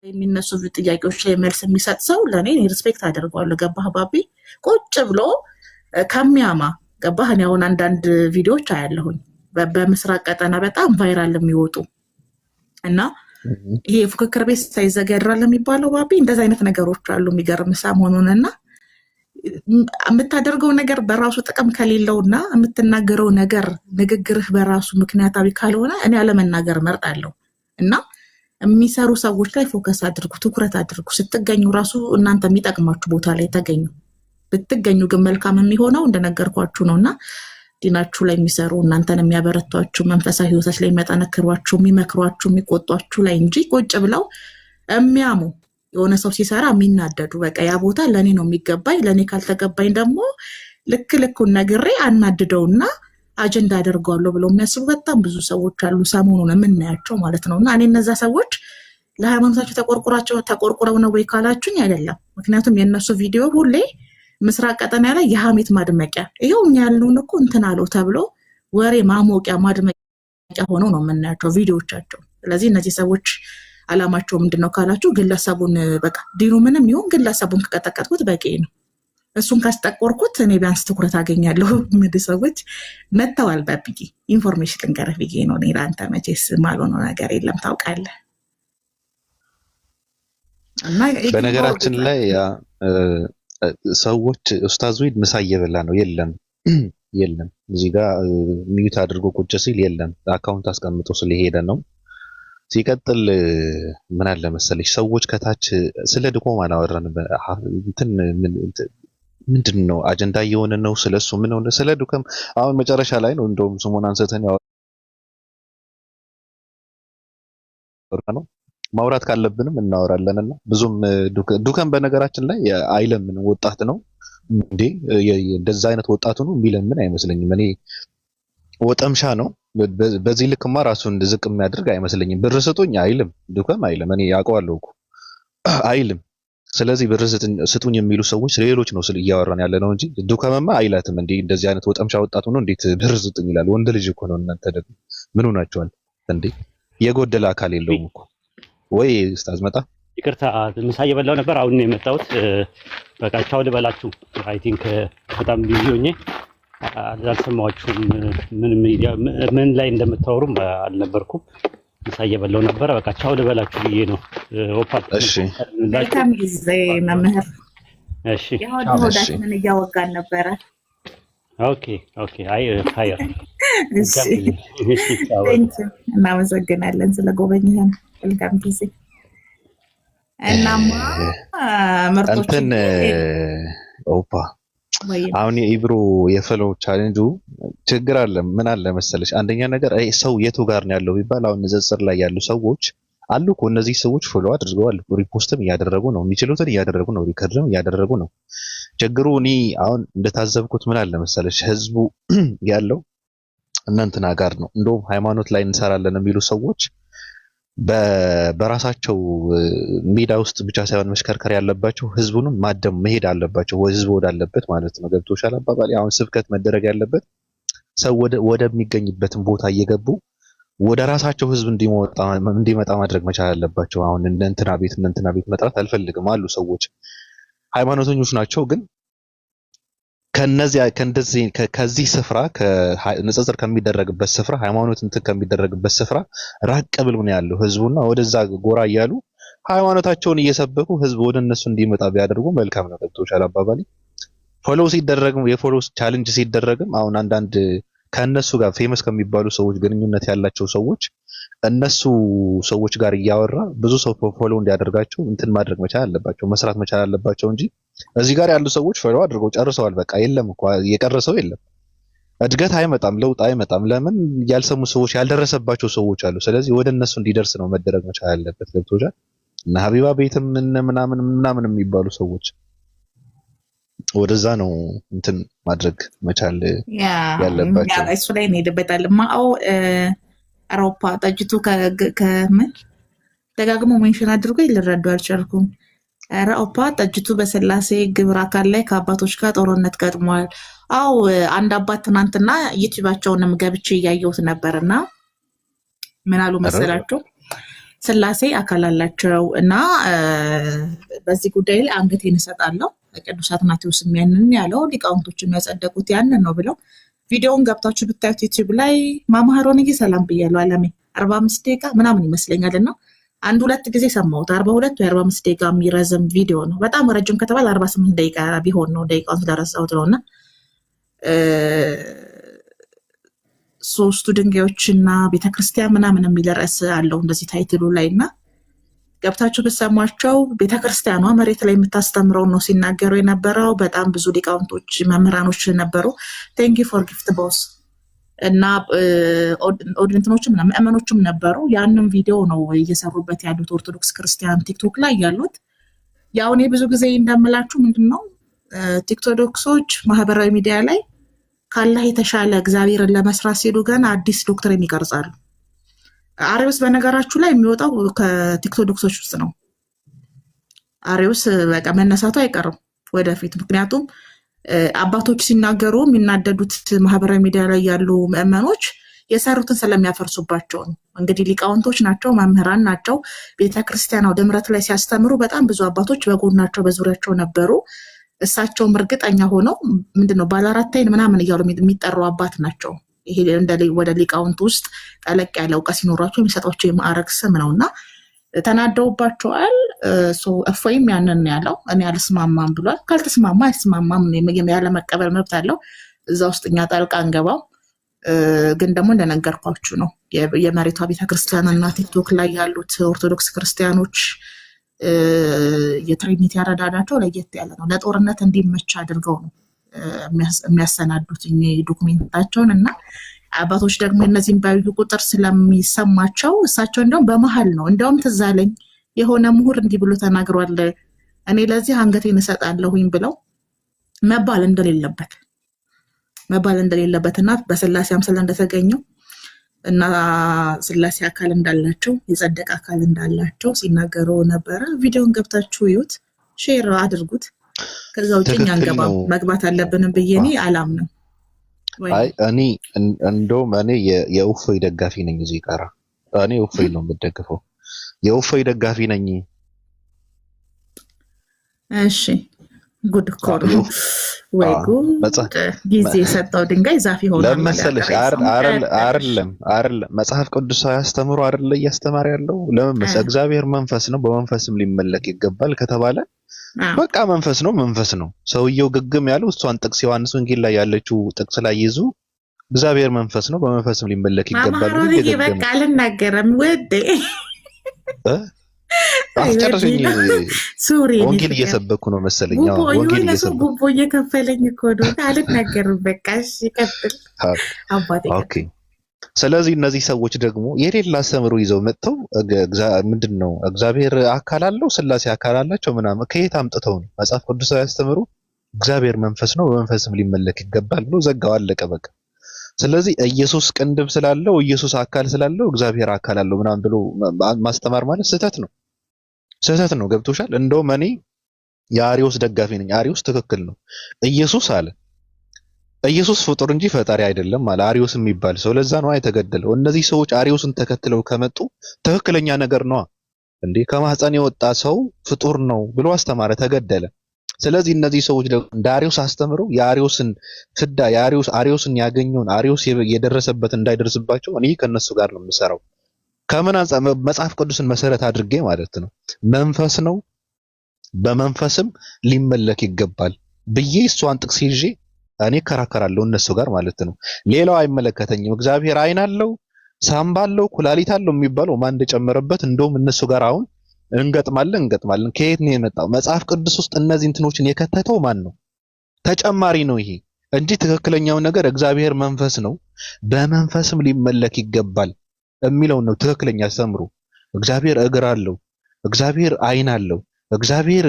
የሚነሱ ጥያቄዎች ላይ መልስ የሚሰጥ ሰው ለኔ ሪስፔክት አደርገዋለሁ። ገባህ ባቢ? ቁጭ ብሎ ከሚያማ ገባህ? እኔ አሁን አንዳንድ ቪዲዮዎች አያለሁኝ በምስራቅ ቀጠና በጣም ቫይራል የሚወጡ እና ይሄ ፉክክር ቤት ሳይዘጋ ያድራል የሚባለው ባቢ፣ እንደዚህ አይነት ነገሮች አሉ። የሚገርም ሰሞኑንና የምታደርገው ነገር በራሱ ጥቅም ከሌለውና የምትናገረው ነገር ንግግርህ በራሱ ምክንያታዊ ካልሆነ እኔ አለመናገር እመርጣለሁ። እና የሚሰሩ ሰዎች ላይ ፎከስ አድርጉ፣ ትኩረት አድርጉ። ስትገኙ ራሱ እናንተ የሚጠቅማችሁ ቦታ ላይ ተገኙ። ብትገኙ ግን መልካም የሚሆነው እንደነገርኳችሁ ነውና ዲናችሁ ላይ የሚሰሩ እናንተን የሚያበረቷችሁ፣ መንፈሳዊ ህይወታች ላይ የሚያጠነክሯችሁ፣ የሚመክሯችሁ፣ የሚቆጧችሁ ላይ እንጂ ቁጭ ብለው የሚያሙ የሆነ ሰው ሲሰራ የሚናደዱ በቃ ያ ቦታ ለኔ ነው የሚገባኝ፣ ለኔ ካልተገባኝ ደግሞ ልኩን ነግሬ አናድደውና አጀንዳ አደርገዋለሁ ብለው የሚያስቡ በጣም ብዙ ሰዎች አሉ፣ ሰሞኑን የምናያቸው ማለት ነውና እኔ እነዛ ሰዎች ለሃይማኖታቸው ተቆርቁረው ነው ወይ ካላችሁኝ አይደለም። ምክንያቱም የነሱ ቪዲዮ ሁሌ ምስራቅ ቀጠና ላይ የሐሜት ማድመቂያ፣ ይሄው እኛ ያልነውን እኮ እንትን አለው ተብሎ ወሬ ማሞቂያ ማድመቂያ ሆነው ነው የምናያቸው ቪዲዮዎቻቸው። ስለዚህ እነዚህ ሰዎች አላማቸው ምንድነው ካላችሁ ግለሰቡን በቃ ዲኑ ምንም ይሁን ግለሰቡን ከቀጠቀጥኩት በቂ ነው። እሱን ካስጠቆርኩት እኔ ቢያንስ ትኩረት አገኛለሁ። ምድ ሰዎች መተዋል። በብዬ ኢንፎርሜሽን ልንገርህ ብዬ ነው። እኔ ለአንተ መቼስ ማልሆነው ነገር የለም ታውቃለህ። በነገራችን ላይ ሰዎች ኡስታዝ ዊድ ምሳ እየበላ ነው። የለም እዚህ ጋር ሚዩት አድርጎ ቁጭ ሲል የለም አካውንት አስቀምጦ ስለሄደ ነው። ሲቀጥል ምን አለ መሰለሽ ሰዎች ከታች ስለ ድኮም አላወራንም። ምንድን ነው አጀንዳ እየሆነ ነው ስለሱ ምን ሆነ ስለ ዱከም አሁን መጨረሻ ላይ ነው እንደውም ስሙን አንስተን ነው ማውራት ካለብንም እናወራለንና ብዙም ዱከም በነገራችን ላይ አይለምን ወጣት ነው እንዴ እንደዛ አይነት ወጣቱ ነው የሚለምን አይመስለኝም። እኔ ወጠምሻ ነው በዚህ ልክማ ራሱን ዝቅ የሚያደርግ አይመስለኝም። ብር ስጡኝ አይልም ዱከም አይልም። እኔ ያውቀዋለሁ እኮ አይልም። ስለዚህ ብር ስጡኝ የሚሉ ሰዎች ሌሎች ነው እያወራን ያለ ነው እንጂ ዱከምማ አይላትም። እንዴ እንደዚህ አይነት ወጠምሻ ወጣቱ ነው እንዴት ብር ስጡኝ ይላል? ወንድ ልጅ እኮ ነው። እናንተ ደግሞ ምን ሆናችኋል እንዴ? የጎደለ አካል የለውም እኮ ወይ ኡስታዝ መጣ። ይቅርታ ምሳ እየበላሁ ነበር፣ አሁን ነው የመጣሁት። በቃ ቻው ልበላችሁ። አይ ቲንክ በጣም ቢዚ ሆኜ አልሰማችሁም። ምን ላይ እንደምታወሩም አልነበርኩም። ምሳ እየበላሁ ነበረ። በቃ ቻው ልበላችሁ ብዬ ነው። እሺ መልካም ጊዜ መምህር። እሺ ሆዳችንን እያወጋን ነበረ። ኦኬ አይ ፋየር። እሺ እናመሰግናለን ስለጎበኘህን። መልካም ጊዜ። እናማ እንትን ኦፓ አሁን የኢብሮ የፈሎ ቻሌንጁ ችግር አለ። ምን አለ መሰለሽ አንደኛ ነገር ሰው የቱ ጋር ነው ያለው ቢባል አሁን ንጽጽር ላይ ያሉ ሰዎች አሉ እኮ እነዚህ ሰዎች ፎሎ አድርገዋል፣ ሪፖስትም እያደረጉ ነው፣ የሚችሉትን እያደረጉ ነው፣ ሪከርድም እያደረጉ ነው። ችግሩ እኔ አሁን እንደታዘብኩት ምን አለ መሰለሽ ህዝቡ ያለው እናንተና ጋር ነው። እንደውም ሃይማኖት ላይ እንሰራለን የሚሉ ሰዎች በራሳቸው ሜዳ ውስጥ ብቻ ሳይሆን መሽከርከር ያለባቸው ህዝቡንም ማደም መሄድ አለባቸው፣ ህዝቡ ወዳለበት ማለት ነው። ገብቶሻል አባባሌ? አሁን ስብከት መደረግ ያለበት ሰው ወደሚገኝበትን ቦታ እየገቡ ወደ ራሳቸው ህዝብ እንዲመጣ ማድረግ መቻል አለባቸው። አሁን እንትና ቤት መጥራት አልፈልግም አሉ ሰዎች ሃይማኖተኞች ናቸው፣ ግን ከዚህ ስፍራ ከንጽጽር ከሚደረግበት ስፍራ ሃይማኖት እንትን ከሚደረግበት ስፍራ ራቅ ብሎ ነው ያለው ህዝቡና ወደዛ ጎራ እያሉ ሃይማኖታቸውን እየሰበኩ ህዝቡ ወደ እነሱ እንዲመጣ ቢያደርጉ መልካም ነው። ገብቶሻል አባባሌ? ፎሎ ሲደረግም የፎሎ ቻሌንጅ ሲደረግም አሁን አንዳንድ ከነሱ ጋር ፌመስ ከሚባሉ ሰዎች ግንኙነት ያላቸው ሰዎች እነሱ ሰዎች ጋር እያወራ ብዙ ሰው ፎሎ እንዲያደርጋቸው እንትን ማድረግ መቻል አለባቸው፣ መስራት መቻል አለባቸው እንጂ እዚህ ጋር ያሉ ሰዎች ፎሎ አድርገው ጨርሰዋል። በቃ የለም እኮ የቀረሰው የለም። እድገት አይመጣም፣ ለውጥ አይመጣም። ለምን? ያልሰሙ ሰዎች ያልደረሰባቸው ሰዎች አሉ። ስለዚህ ወደ እነሱ እንዲደርስ ነው መደረግ መቻል ያለበት። ገብቶሻል? እና ሀቢባ ቤትም ምናምን የሚባሉ ሰዎች ወደዛ ነው እንትን ማድረግ መቻል ያለባቸው። እሱ ላይ እንሄድበታለን። ማኦ አውሮፓ ጠጅቱ ከምን ደጋግሞ ሜንሽን አድርጎ ልረዱ አልቻልኩም። አውሮፓ ጠጅቱ በስላሴ ግብር አካል ላይ ከአባቶች ጋር ጦርነት ገጥሟል። አው አንድ አባት ትናንትና ዩቲዩባቸውንም ገብቼ እያየሁት ነበርና ምን አሉ መሰላችሁ? ስላሴ አካል አላቸው እና በዚህ ጉዳይ ላይ አንገቴን እሰጣለሁ። ቅዱስ አትናቴዎስም ያንን ያለው ሊቃውንቶች የሚያጸደቁት ያንን ነው ብለው ቪዲዮውን ገብታችሁ ብታዩት ዩቲዩብ ላይ ማማሃሮን ሰላም ብያለሁ። አለሜ 45 ደቂቃ ምናምን ይመስለኛል እና አንድ ሁለት ጊዜ ሰማሁት። 42 ወይ 45 ደቂቃ የሚረዝም ቪዲዮ ነው። በጣም ረጅም ከተባለ 48 ደቂቃ ቢሆን ነው፣ ደቂቃውን ስለረሳሁት ነው። እና ሶስቱ ድንጋዮችና ቤተክርስቲያን ምናምን የሚል ርዕስ አለው እንደዚህ ታይትሉ ላይ እና ገብታችሁ ብትሰሟቸው ቤተክርስቲያኗ መሬት ላይ የምታስተምረው ነው ሲናገሩ የነበረው። በጣም ብዙ ሊቃውንቶች መምህራኖች ነበሩ። ቴንክ ዩ ፎር ጊፍት ቦስ እና ኦዲየንሶችም ምዕመኖችም ነበሩ። ያንን ቪዲዮ ነው እየሰሩበት ያሉት ኦርቶዶክስ ክርስቲያን ቲክቶክ ላይ ያሉት። ያው እኔ ብዙ ጊዜ እንደምላችሁ ምንድነው ቲክቶክሶች ማህበራዊ ሚዲያ ላይ ካላህ የተሻለ እግዚአብሔርን ለመስራት ሲሉ ገና አዲስ ዶክትሪን ይቀርጻሉ። አሪዮስ በነገራችሁ ላይ የሚወጣው ከቲክቶክሶች ውስጥ ነው። አሪዮስ በቃ መነሳቱ አይቀርም ወደፊት። ምክንያቱም አባቶች ሲናገሩ የሚናደዱት ማህበራዊ ሚዲያ ላይ ያሉ ምዕመኖች የሰሩትን ስለሚያፈርሱባቸው ነው። እንግዲህ ሊቃውንቶች ናቸው፣ መምህራን ናቸው። ቤተክርስቲያን አውደ ምሕረት ላይ ሲያስተምሩ በጣም ብዙ አባቶች በጎናቸው በዙሪያቸው ነበሩ። እሳቸውም እርግጠኛ ሆነው ምንድነው ባለአራት አይን ምናምን እያሉ የሚጠሩ አባት ናቸው። ይሄ ወደ ሊቃውንት ውስጥ ጠለቅ ያለ እውቀት ሲኖራቸው የሚሰጧቸው የማዕረግ ስም ነው እና ተናደውባቸዋል። እፎይም ያንን ያለው እኔ አልስማማም ብሏል። ካልተስማማ አይስማማም፣ ያለ መቀበል መብት አለው። እዛ ውስጥ እኛ ጣልቃ አንገባም። ግን ደግሞ እንደነገርኳችሁ ነው የመሬቷ ቤተክርስቲያንና ቲክቶክ ላይ ያሉት ኦርቶዶክስ ክርስቲያኖች የትሪኒቲ አረዳዳቸው ለየት ያለ ነው። ለጦርነት እንዲመች አድርገው ነው የሚያሰናዱት ዶክሜንታቸውን እና አባቶች ደግሞ እነዚህን ባዩ ቁጥር ስለሚሰማቸው እሳቸው እንደውም በመሀል ነው እንደውም ትዝ አለኝ የሆነ ምሁር እንዲህ ብሎ ተናግሯል። እኔ ለዚህ አንገቴን እሰጣለሁኝ ብለው መባል እንደሌለበት እና በስላሴ አምሳል እንደተገኘው እና ስላሴ አካል እንዳላቸው የጸደቀ አካል እንዳላቸው ሲናገሩ ነበረ። ቪዲዮን ገብታችሁ ይዩት፣ ሼር አድርጉት። ከዛ ውጭ እኛ መግባት አለብንም ብዬ እኔ አላምንም። አይ እንደውም እኔ የእፎይ ደጋፊ ነኝ። እዚህ ጋር እኔ እፎይ ነው የምደግፈው፣ የእፎይ ደጋፊ ነኝ። እሺ ጉድ እኮ ነው ወይ ጉድ! ጊዜ የሰጠው ድንጋይ ዛፍ ይሆናል ለመሰለሽ አይደለም መጽሐፍ ቅዱስ ያስተምሩ አይደለ እያስተማረ ያለው ለምን እግዚአብሔር መንፈስ ነው፣ በመንፈስም ሊመለክ ይገባል ከተባለ በቃ መንፈስ ነው። ሰውየው ግግም ያለው እሷን ጥቅስ ዮሐንስ ወንጌል ላይ ያለችው ጥቅስ ላይ ይዙ እግዚአብሔር መንፈስ ነው፣ በመንፈስም ሊመለክ ይገባል። በቃ አልናገርም ወዴ አስጨርሰኝ። ወንጌል እየሰበኩ ነው መሰለኝ። ወንጌል እየሰበኩ ጉቦ እየከፈለኝ እኮ ነው። አልናገርም በቃ እሺ፣ ቀጥል አባቴ። ኦኬ። ስለዚህ እነዚህ ሰዎች ደግሞ የሌላ አስተምሮ ይዘው መጥተው ምንድነው እግዚአብሔር አካል አለው ስላሴ አካል አላቸው ምናምን ከየት አምጥተው ነው? መጽሐፍ ቅዱስ ያስተምሩ እግዚአብሔር መንፈስ ነው በመንፈስም ሊመለክ ይገባል ብሎ ዘጋው፣ አለቀ በቃ። ስለዚህ ኢየሱስ ቅንድብ ስላለው ኢየሱስ አካል ስላለው እግዚአብሔር አካል አለው ምናምን ብሎ ማስተማር ማለት ስህተት ነው። ገብቶሻል? እንደውም እኔ የአሪዮስ ደጋፊ ነኝ። አሪዮስ ትክክል ነው። ኢየሱስ ፍጡር እንጂ ፈጣሪ አይደለም ማለት አሪዮስ የሚባል ሰው። ለዛ ነው የተገደለው። እነዚህ ሰዎች አሪዮስን ተከትለው ከመጡ ትክክለኛ ነገር ነው እንዴ? ከማህፀን የወጣ ሰው ፍጡር ነው ብሎ አስተማረ፣ ተገደለ። ስለዚህ እነዚህ ሰዎች ደግሞ እንደ አሪዮስ አስተምረው የአሪዮስን ፍዳ አሪዮስን ያገኘውን አሪዮስ የደረሰበት እንዳይደርስባቸው እኔ ከነሱ ጋር ነው የምሰራው። ከምን አንፃር? መጽሐፍ ቅዱስን መሰረት አድርጌ ማለት ነው። መንፈስ ነው በመንፈስም ሊመለክ ይገባል ብዬ እሷን ጥቅስ ይዤ እኔ ከራከራለሁ እነሱ ጋር ማለት ነው። ሌላው አይመለከተኝም። እግዚአብሔር አይን አለው፣ ሳምባ አለው፣ ኩላሊት አለው የሚባለው ማን እንደጨመረበት እንደውም እነሱ ጋር አሁን እንገጥማለን። ከየት ነው የመጣው? መጽሐፍ ቅዱስ ውስጥ እነዚህ እንትኖችን የከተተው ማን ነው? ተጨማሪ ነው ይሄ እንጂ ትክክለኛው ነገር እግዚአብሔር መንፈስ ነው በመንፈስም ሊመለክ ይገባል የሚለው ነው ትክክለኛ አስተምሮ። እግዚአብሔር እግር አለው፣ እግዚአብሔር አይን አለው፣ እግዚአብሔር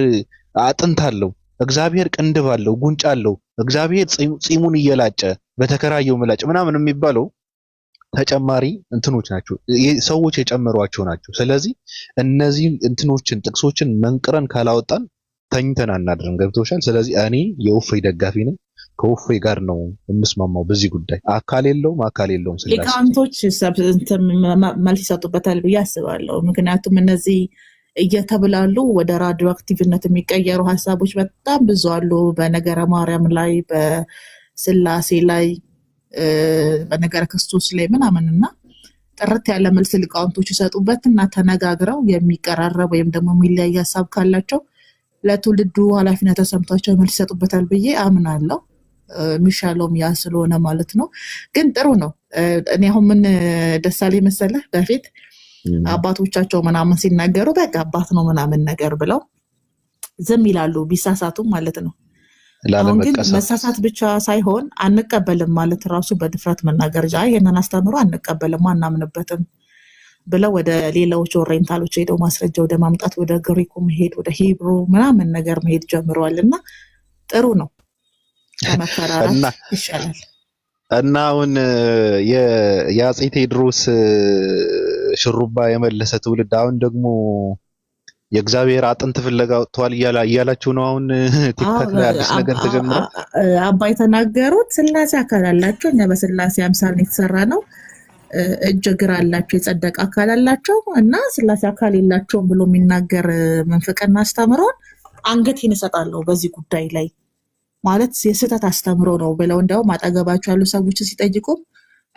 አጥንት አለው፣ እግዚአብሔር ቅንድብ አለው፣ ጉንጭ አለው፣ እግዚአብሔር ጺሙን እየላጨ በተከራየው ምላጭ ምናምን የሚባለው ተጨማሪ እንትኖች ናቸው፣ ሰዎች የጨመሯቸው ናቸው። ስለዚህ እነዚህ እንትኖችን ጥቅሶችን መንቅረን ካላወጣን ተኝተን አናድርም። ገብቶሻል? ስለዚህ እኔ የእፎይ ደጋፊ ነኝ። ከወፌ ጋር ነው የምስማማው በዚህ ጉዳይ። አካል የለውም ስላሴ ሊቃውንቶች መልስ ይሰጡበታል ብዬ አስባለሁ። ምክንያቱም እነዚህ እየተብላሉ ወደ ራዲዮ አክቲቭነት የሚቀየሩ ሀሳቦች በጣም ብዙ አሉ። በነገረ ማርያም ላይ፣ በስላሴ ላይ፣ በነገረ ክርስቶስ ላይ ምናምንና ጥርት ያለ መልስ ሊቃውንቶች ይሰጡበት እና ተነጋግረው የሚቀራረብ ወይም ደግሞ የሚለያይ ሀሳብ ካላቸው ለትውልዱ ኃላፊነት ተሰምቷቸው መልስ ይሰጡበታል ብዬ አምናለሁ። የሚሻለውም ያ ስለሆነ ማለት ነው። ግን ጥሩ ነው። እኔ አሁን ምን ደስ አለኝ መሰለህ፣ በፊት አባቶቻቸው ምናምን ሲናገሩ በቃ አባት ነው ምናምን ነገር ብለው ዝም ይላሉ፣ ቢሳሳቱም ማለት ነው። አሁን ግን መሳሳት ብቻ ሳይሆን አንቀበልም ማለት ራሱ በድፍረት መናገር፣ ይሄንን አስተምሮ አንቀበልም አናምንበትም ብለው ወደ ሌላዎች ኦሪየንታሎች ሄደው ማስረጃ ወደ ማምጣት ወደ ግሪኩ መሄድ ወደ ሂብሩ ምናምን ነገር መሄድ ጀምረዋል። እና ጥሩ ነው፣ ከመፈራራት ይሻላል። እና አሁን የአፄ ቴዎድሮስ ሽሩባ የመለሰ ትውልድ አሁን ደግሞ የእግዚአብሔር አጥንት ፍለጋ ወጥቷል እያላችሁ ነው። አሁን ቲክታክ ላይ አዲስ ነገር ተጀምሯል። አባ የተናገሩት ስላሴ አካል አላቸው፣ እኛ በስላሴ አምሳል የተሰራ ነው፣ እጅ እግር አላቸው፣ የጸደቀ አካል አላቸው እና ስላሴ አካል የላቸውም ብሎ የሚናገር መንፈቅና አስተምሮን አንገቴን እሰጣለሁ በዚህ ጉዳይ ላይ ማለት የስህተት አስተምሮ ነው ብለው እንዲያውም አጠገባቸው ያሉ ሰዎች ሲጠይቁ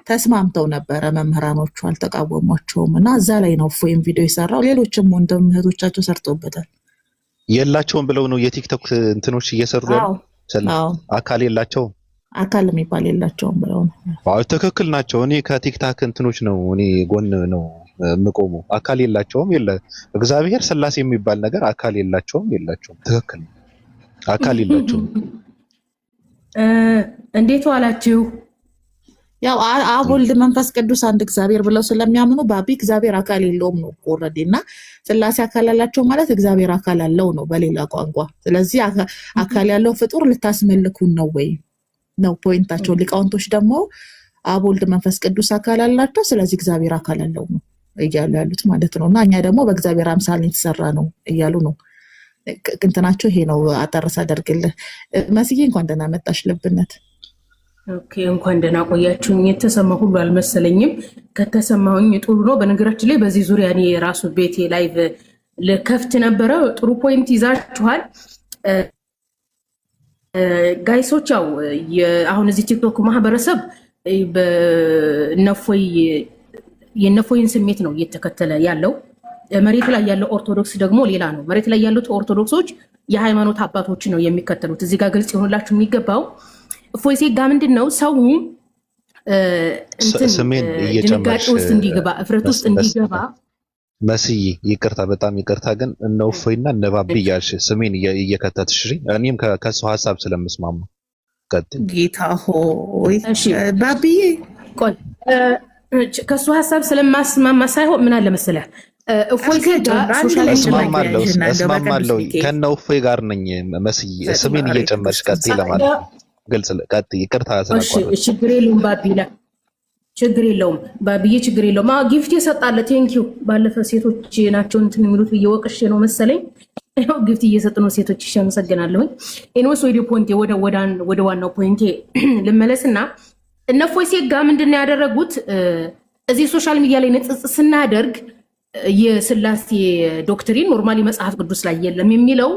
ተስማምተው ነበረ። መምህራኖቹ አልተቃወሟቸውም እና እዛ ላይ ነው እፎይም ቪዲዮ የሰራው። ሌሎችም ወንድም እህቶቻቸው ሰርተውበታል። የላቸውም ብለው ነው የቲክቶክ እንትኖች እየሰሩ ያሉ። አካል የላቸውም፣ አካል የሚባል የላቸውም ብለው ነው። አዎ ትክክል ናቸው። እኔ ከቲክታክ እንትኖች ነው እኔ ጎን ነው የምቆመው። አካል የላቸውም፣ እግዚአብሔር ስላሴ የሚባል ነገር አካል የላቸውም። ትክክል ነው፣ አካል የላቸውም። እንዴት ዋላችሁ? ያው አብ ወልድ መንፈስ ቅዱስ አንድ እግዚአብሔር ብለው ስለሚያምኑ ባቢ እግዚአብሔር አካል የለውም ነው ኦልሬዲ። እና ስላሴ አካል አላቸው ማለት እግዚአብሔር አካል አለው ነው በሌላ ቋንቋ። ስለዚህ አካል ያለው ፍጡር ልታስመልኩን ነው ወይ ነው ፖይንታቸው። ሊቃውንቶች ደግሞ አብ ወልድ መንፈስ ቅዱስ አካል አላቸው፣ ስለዚህ እግዚአብሔር አካል አለው ነው እያሉ ያሉት ማለት ነው። እና እኛ ደግሞ በእግዚአብሔር አምሳል የተሰራ ነው እያሉ ነው። እንትናቸው ይሄ ነው። አጠርስ አደርግልህ መስዬ እንኳን ደህና መጣሽ ልብነት። ኦኬ እንኳን ደህና ቆያችሁኝ። የተሰማ ሁሉ አልመሰለኝም፣ ከተሰማሁኝ ጥሩ ነው። በነገራችን ላይ በዚህ ዙሪያ እኔ ራሱ ቤቴ ላይቭ ልከፍት ነበረ። ጥሩ ፖይንት ይዛችኋል ጋይሶች። ያው አሁን እዚህ ቲክቶክ ማህበረሰብ የነፎይን ስሜት ነው እየተከተለ ያለው። መሬት ላይ ያለው ኦርቶዶክስ ደግሞ ሌላ ነው። መሬት ላይ ያሉት ኦርቶዶክሶች የሃይማኖት አባቶችን ነው የሚከተሉት። እዚህ ጋር ግልጽ ይሆንላችሁ የሚገባው እፎይ ሴጋ ምንድን ነው ሰው ድንጋጤ ውስጥ እንዲገባ እፍረት ውስጥ እንዲገባ። መስዬ ይቅርታ፣ በጣም ይቅርታ፣ ግን እነ እፎይና እነ ባቢ እያልሽ ስሜን እየከተትሽ እኔም ከሱ ሀሳብ ስለምስማማ ጌታ ሆይ ባቢዬ ቆይ ከሱ ሀሳብ ስለማስማማ ሳይሆን ምን አለ መሰለህ እፎይ ሴጋ ሶሻል እስማማለሁ ከነ እፎይ ጋር ነኝ። መስዬ ስሜን እየጨመርሽ ቀጥይ ለማለት ነው። ግልጽ ቀጥ ይቅርታ ስለቋረጥ ችግር የለውም ባቢላ፣ ችግር የለውም ባቢዬ፣ ችግር የለውም። ጊፍት የሰጣለ ቴንኪዩ። ባለፈ ሴቶች ናቸው እንትን የሚሉት ብዬ ወቅሼ ነው መሰለኝ። ያው ጊፍት እየሰጡ ነው ሴቶች። እሺ አመሰግናለሁኝ። ኤኒዌይስ ወደ ዋናው ፖይንቴ ልመለስና እነ እፎይ ሴጋ ምንድነው ያደረጉት? እዚህ ሶሻል ሚዲያ ላይ ንጽጽ ስናደርግ የስላሴ ዶክትሪን ኖርማሊ መጽሐፍ ቅዱስ ላይ የለም የሚለው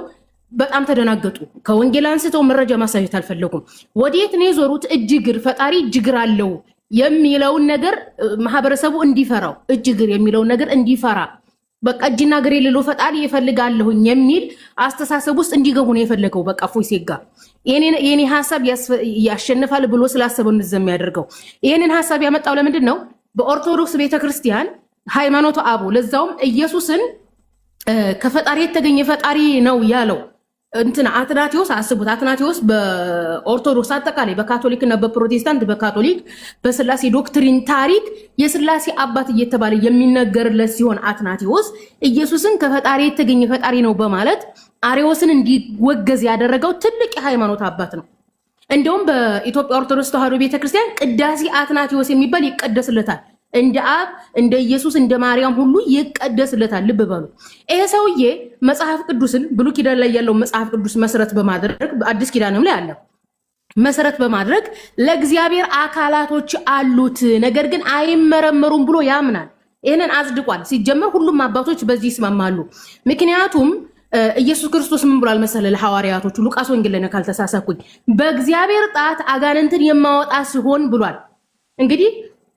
በጣም ተደናገጡ። ከወንጌል አንስተው መረጃ ማሳየት አልፈለጉም። ወዴት ነው የዞሩት? እጅግር ፈጣሪ እጅግር አለው የሚለውን ነገር ማህበረሰቡ እንዲፈራው፣ እጅግር የሚለውን ነገር እንዲፈራ፣ በቃ እጅና እግር የሌለው ፈጣሪ ይፈልጋለሁኝ የሚል አስተሳሰብ ውስጥ እንዲገቡ ነው የፈለገው። በቃ እፎይ ሴጋ የኔ ሀሳብ ያሸንፋል ብሎ ስላሰበው እንደዚያ የሚያደርገው። ይሄንን ሀሳብ ያመጣው ለምንድን ነው? በኦርቶዶክስ ቤተክርስቲያን ሃይማኖቱ አቡ ለዛውም ኢየሱስን ከፈጣሪ የተገኘ ፈጣሪ ነው ያለው እንትና አትናቴዎስ። አስቡት፣ አትናቴዎስ በኦርቶዶክስ አጠቃላይ በካቶሊክ እና በፕሮቴስታንት፣ በካቶሊክ በስላሴ ዶክትሪን ታሪክ የስላሴ አባት እየተባለ የሚነገርለት ሲሆን አትናቴዎስ ኢየሱስን ከፈጣሪ የተገኘ ፈጣሪ ነው በማለት አሪዎስን እንዲወገዝ ያደረገው ትልቅ የሃይማኖት አባት ነው። እንደውም በኢትዮጵያ ኦርቶዶክስ ተዋሕዶ ቤተክርስቲያን ቅዳሴ አትናቴዎስ የሚባል ይቀደስለታል። እንደ አብ እንደ ኢየሱስ እንደ ማርያም ሁሉ ይቀደስለታል። ልብ በሉ። ይሄ ሰውዬ መጽሐፍ ቅዱስን ብሉይ ኪዳን ላይ ያለው መጽሐፍ ቅዱስ መሰረት በማድረግ አዲስ ኪዳንም ላይ አለ። መሰረት በማድረግ ለእግዚአብሔር አካላቶች አሉት ነገር ግን አይመረመሩም ብሎ ያምናል። ይሄንን አጽድቋል። ሲጀመር ሁሉም አባቶች በዚህ ይስማማሉ። ምክንያቱም ኢየሱስ ክርስቶስ ምን ብሏል መሰለ ለሐዋርያቶቹ ሉቃስ ወንጌል ላይ ካልተሳሳኩኝ በእግዚአብሔር ጣት አጋንንትን የማወጣ ሲሆን ብሏል። እንግዲህ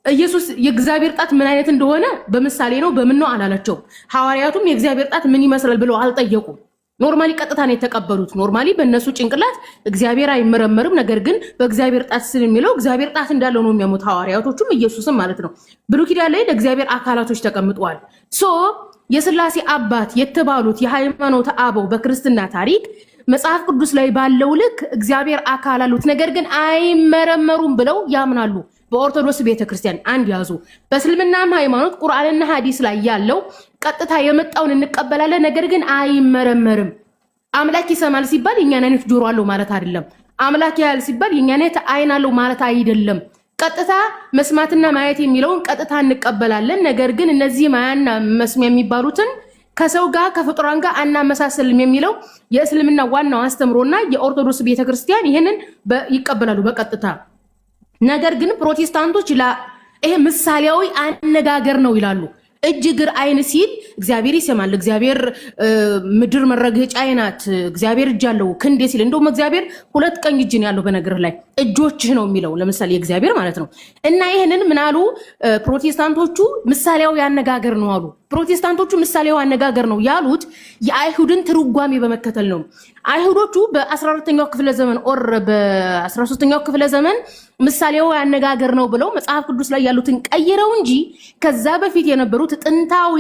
ኢየሱስ የእግዚአብሔር ጣት ምን አይነት እንደሆነ በምሳሌ ነው በምን ነው አላላቸው። ሐዋርያቱም የእግዚአብሔር ጣት ምን ይመስላል ብለው አልጠየቁም። ኖርማሊ ቀጥታ ነው የተቀበሉት። ኖርማሊ በእነሱ ጭንቅላት እግዚአብሔር አይመረመርም ነገር ግን በእግዚአብሔር ጣት ስል የሚለው እግዚአብሔር ጣት እንዳለው ነው የሚያሙት ሐዋርያቶቹም ኢየሱስም ማለት ነው። ብሉይ ኪዳን ላይ ለእግዚአብሔር አካላቶች ተቀምጠዋል። የሥላሴ አባት የተባሉት የሃይማኖት አበው በክርስትና ታሪክ መጽሐፍ ቅዱስ ላይ ባለው ልክ እግዚአብሔር አካል አሉት ነገር ግን አይመረመሩም ብለው ያምናሉ። በኦርቶዶክስ ቤተክርስቲያን አንድ ያዙ። በእስልምናም ሃይማኖት ቁርአንና ሐዲስ ላይ ያለው ቀጥታ የመጣውን እንቀበላለን ነገር ግን አይመረመርም። አምላክ ይሰማል ሲባል የኛን አይነት ጆሮ አለው ማለት አይደለም። አምላክ ያያል ሲባል የኛን አይነት አይን አለው ማለት አይደለም። ቀጥታ መስማትና ማየት የሚለውን ቀጥታ እንቀበላለን ነገር ግን እነዚህ ማያና መስሚያ የሚባሉትን ከሰው ጋር ከፍጡራን ጋር አናመሳሰልም የሚለው የእስልምና ዋናው አስተምሮና የኦርቶዶክስ ቤተክርስቲያን ይሄንን ይቀበላሉ በቀጥታ። ነገር ግን ፕሮቴስታንቶች ይሄ ምሳሌያዊ አነጋገር ነው ይላሉ። እጅ እግር አይን ሲል እግዚአብሔር ይሰማል፣ እግዚአብሔር ምድር መረገጫ አይናት፣ እግዚአብሔር እጅ አለው ክንዴ ሲል እንደውም እግዚአብሔር ሁለት ቀኝ እጅ ነው ያለው በነገር ላይ እጆችህ ነው የሚለው ለምሳሌ እግዚአብሔር ማለት ነው። እና ይሄንን ምን አሉ ፕሮቴስታንቶቹ ምሳሌያዊ አነጋገር ነው አሉ። ፕሮቴስታንቶቹ ምሳሌያዊ አነጋገር ነው ያሉት የአይሁድን ትርጓሜ በመከተል ነው። አይሁዶቹ በ14ኛው ክፍለ ዘመን ኦር በ13ኛው ክፍለ ዘመን ምሳሌያዊ አነጋገር ነው ብለው መጽሐፍ ቅዱስ ላይ ያሉትን ቀይረው እንጂ ከዛ በፊት የነበሩት ጥንታዊ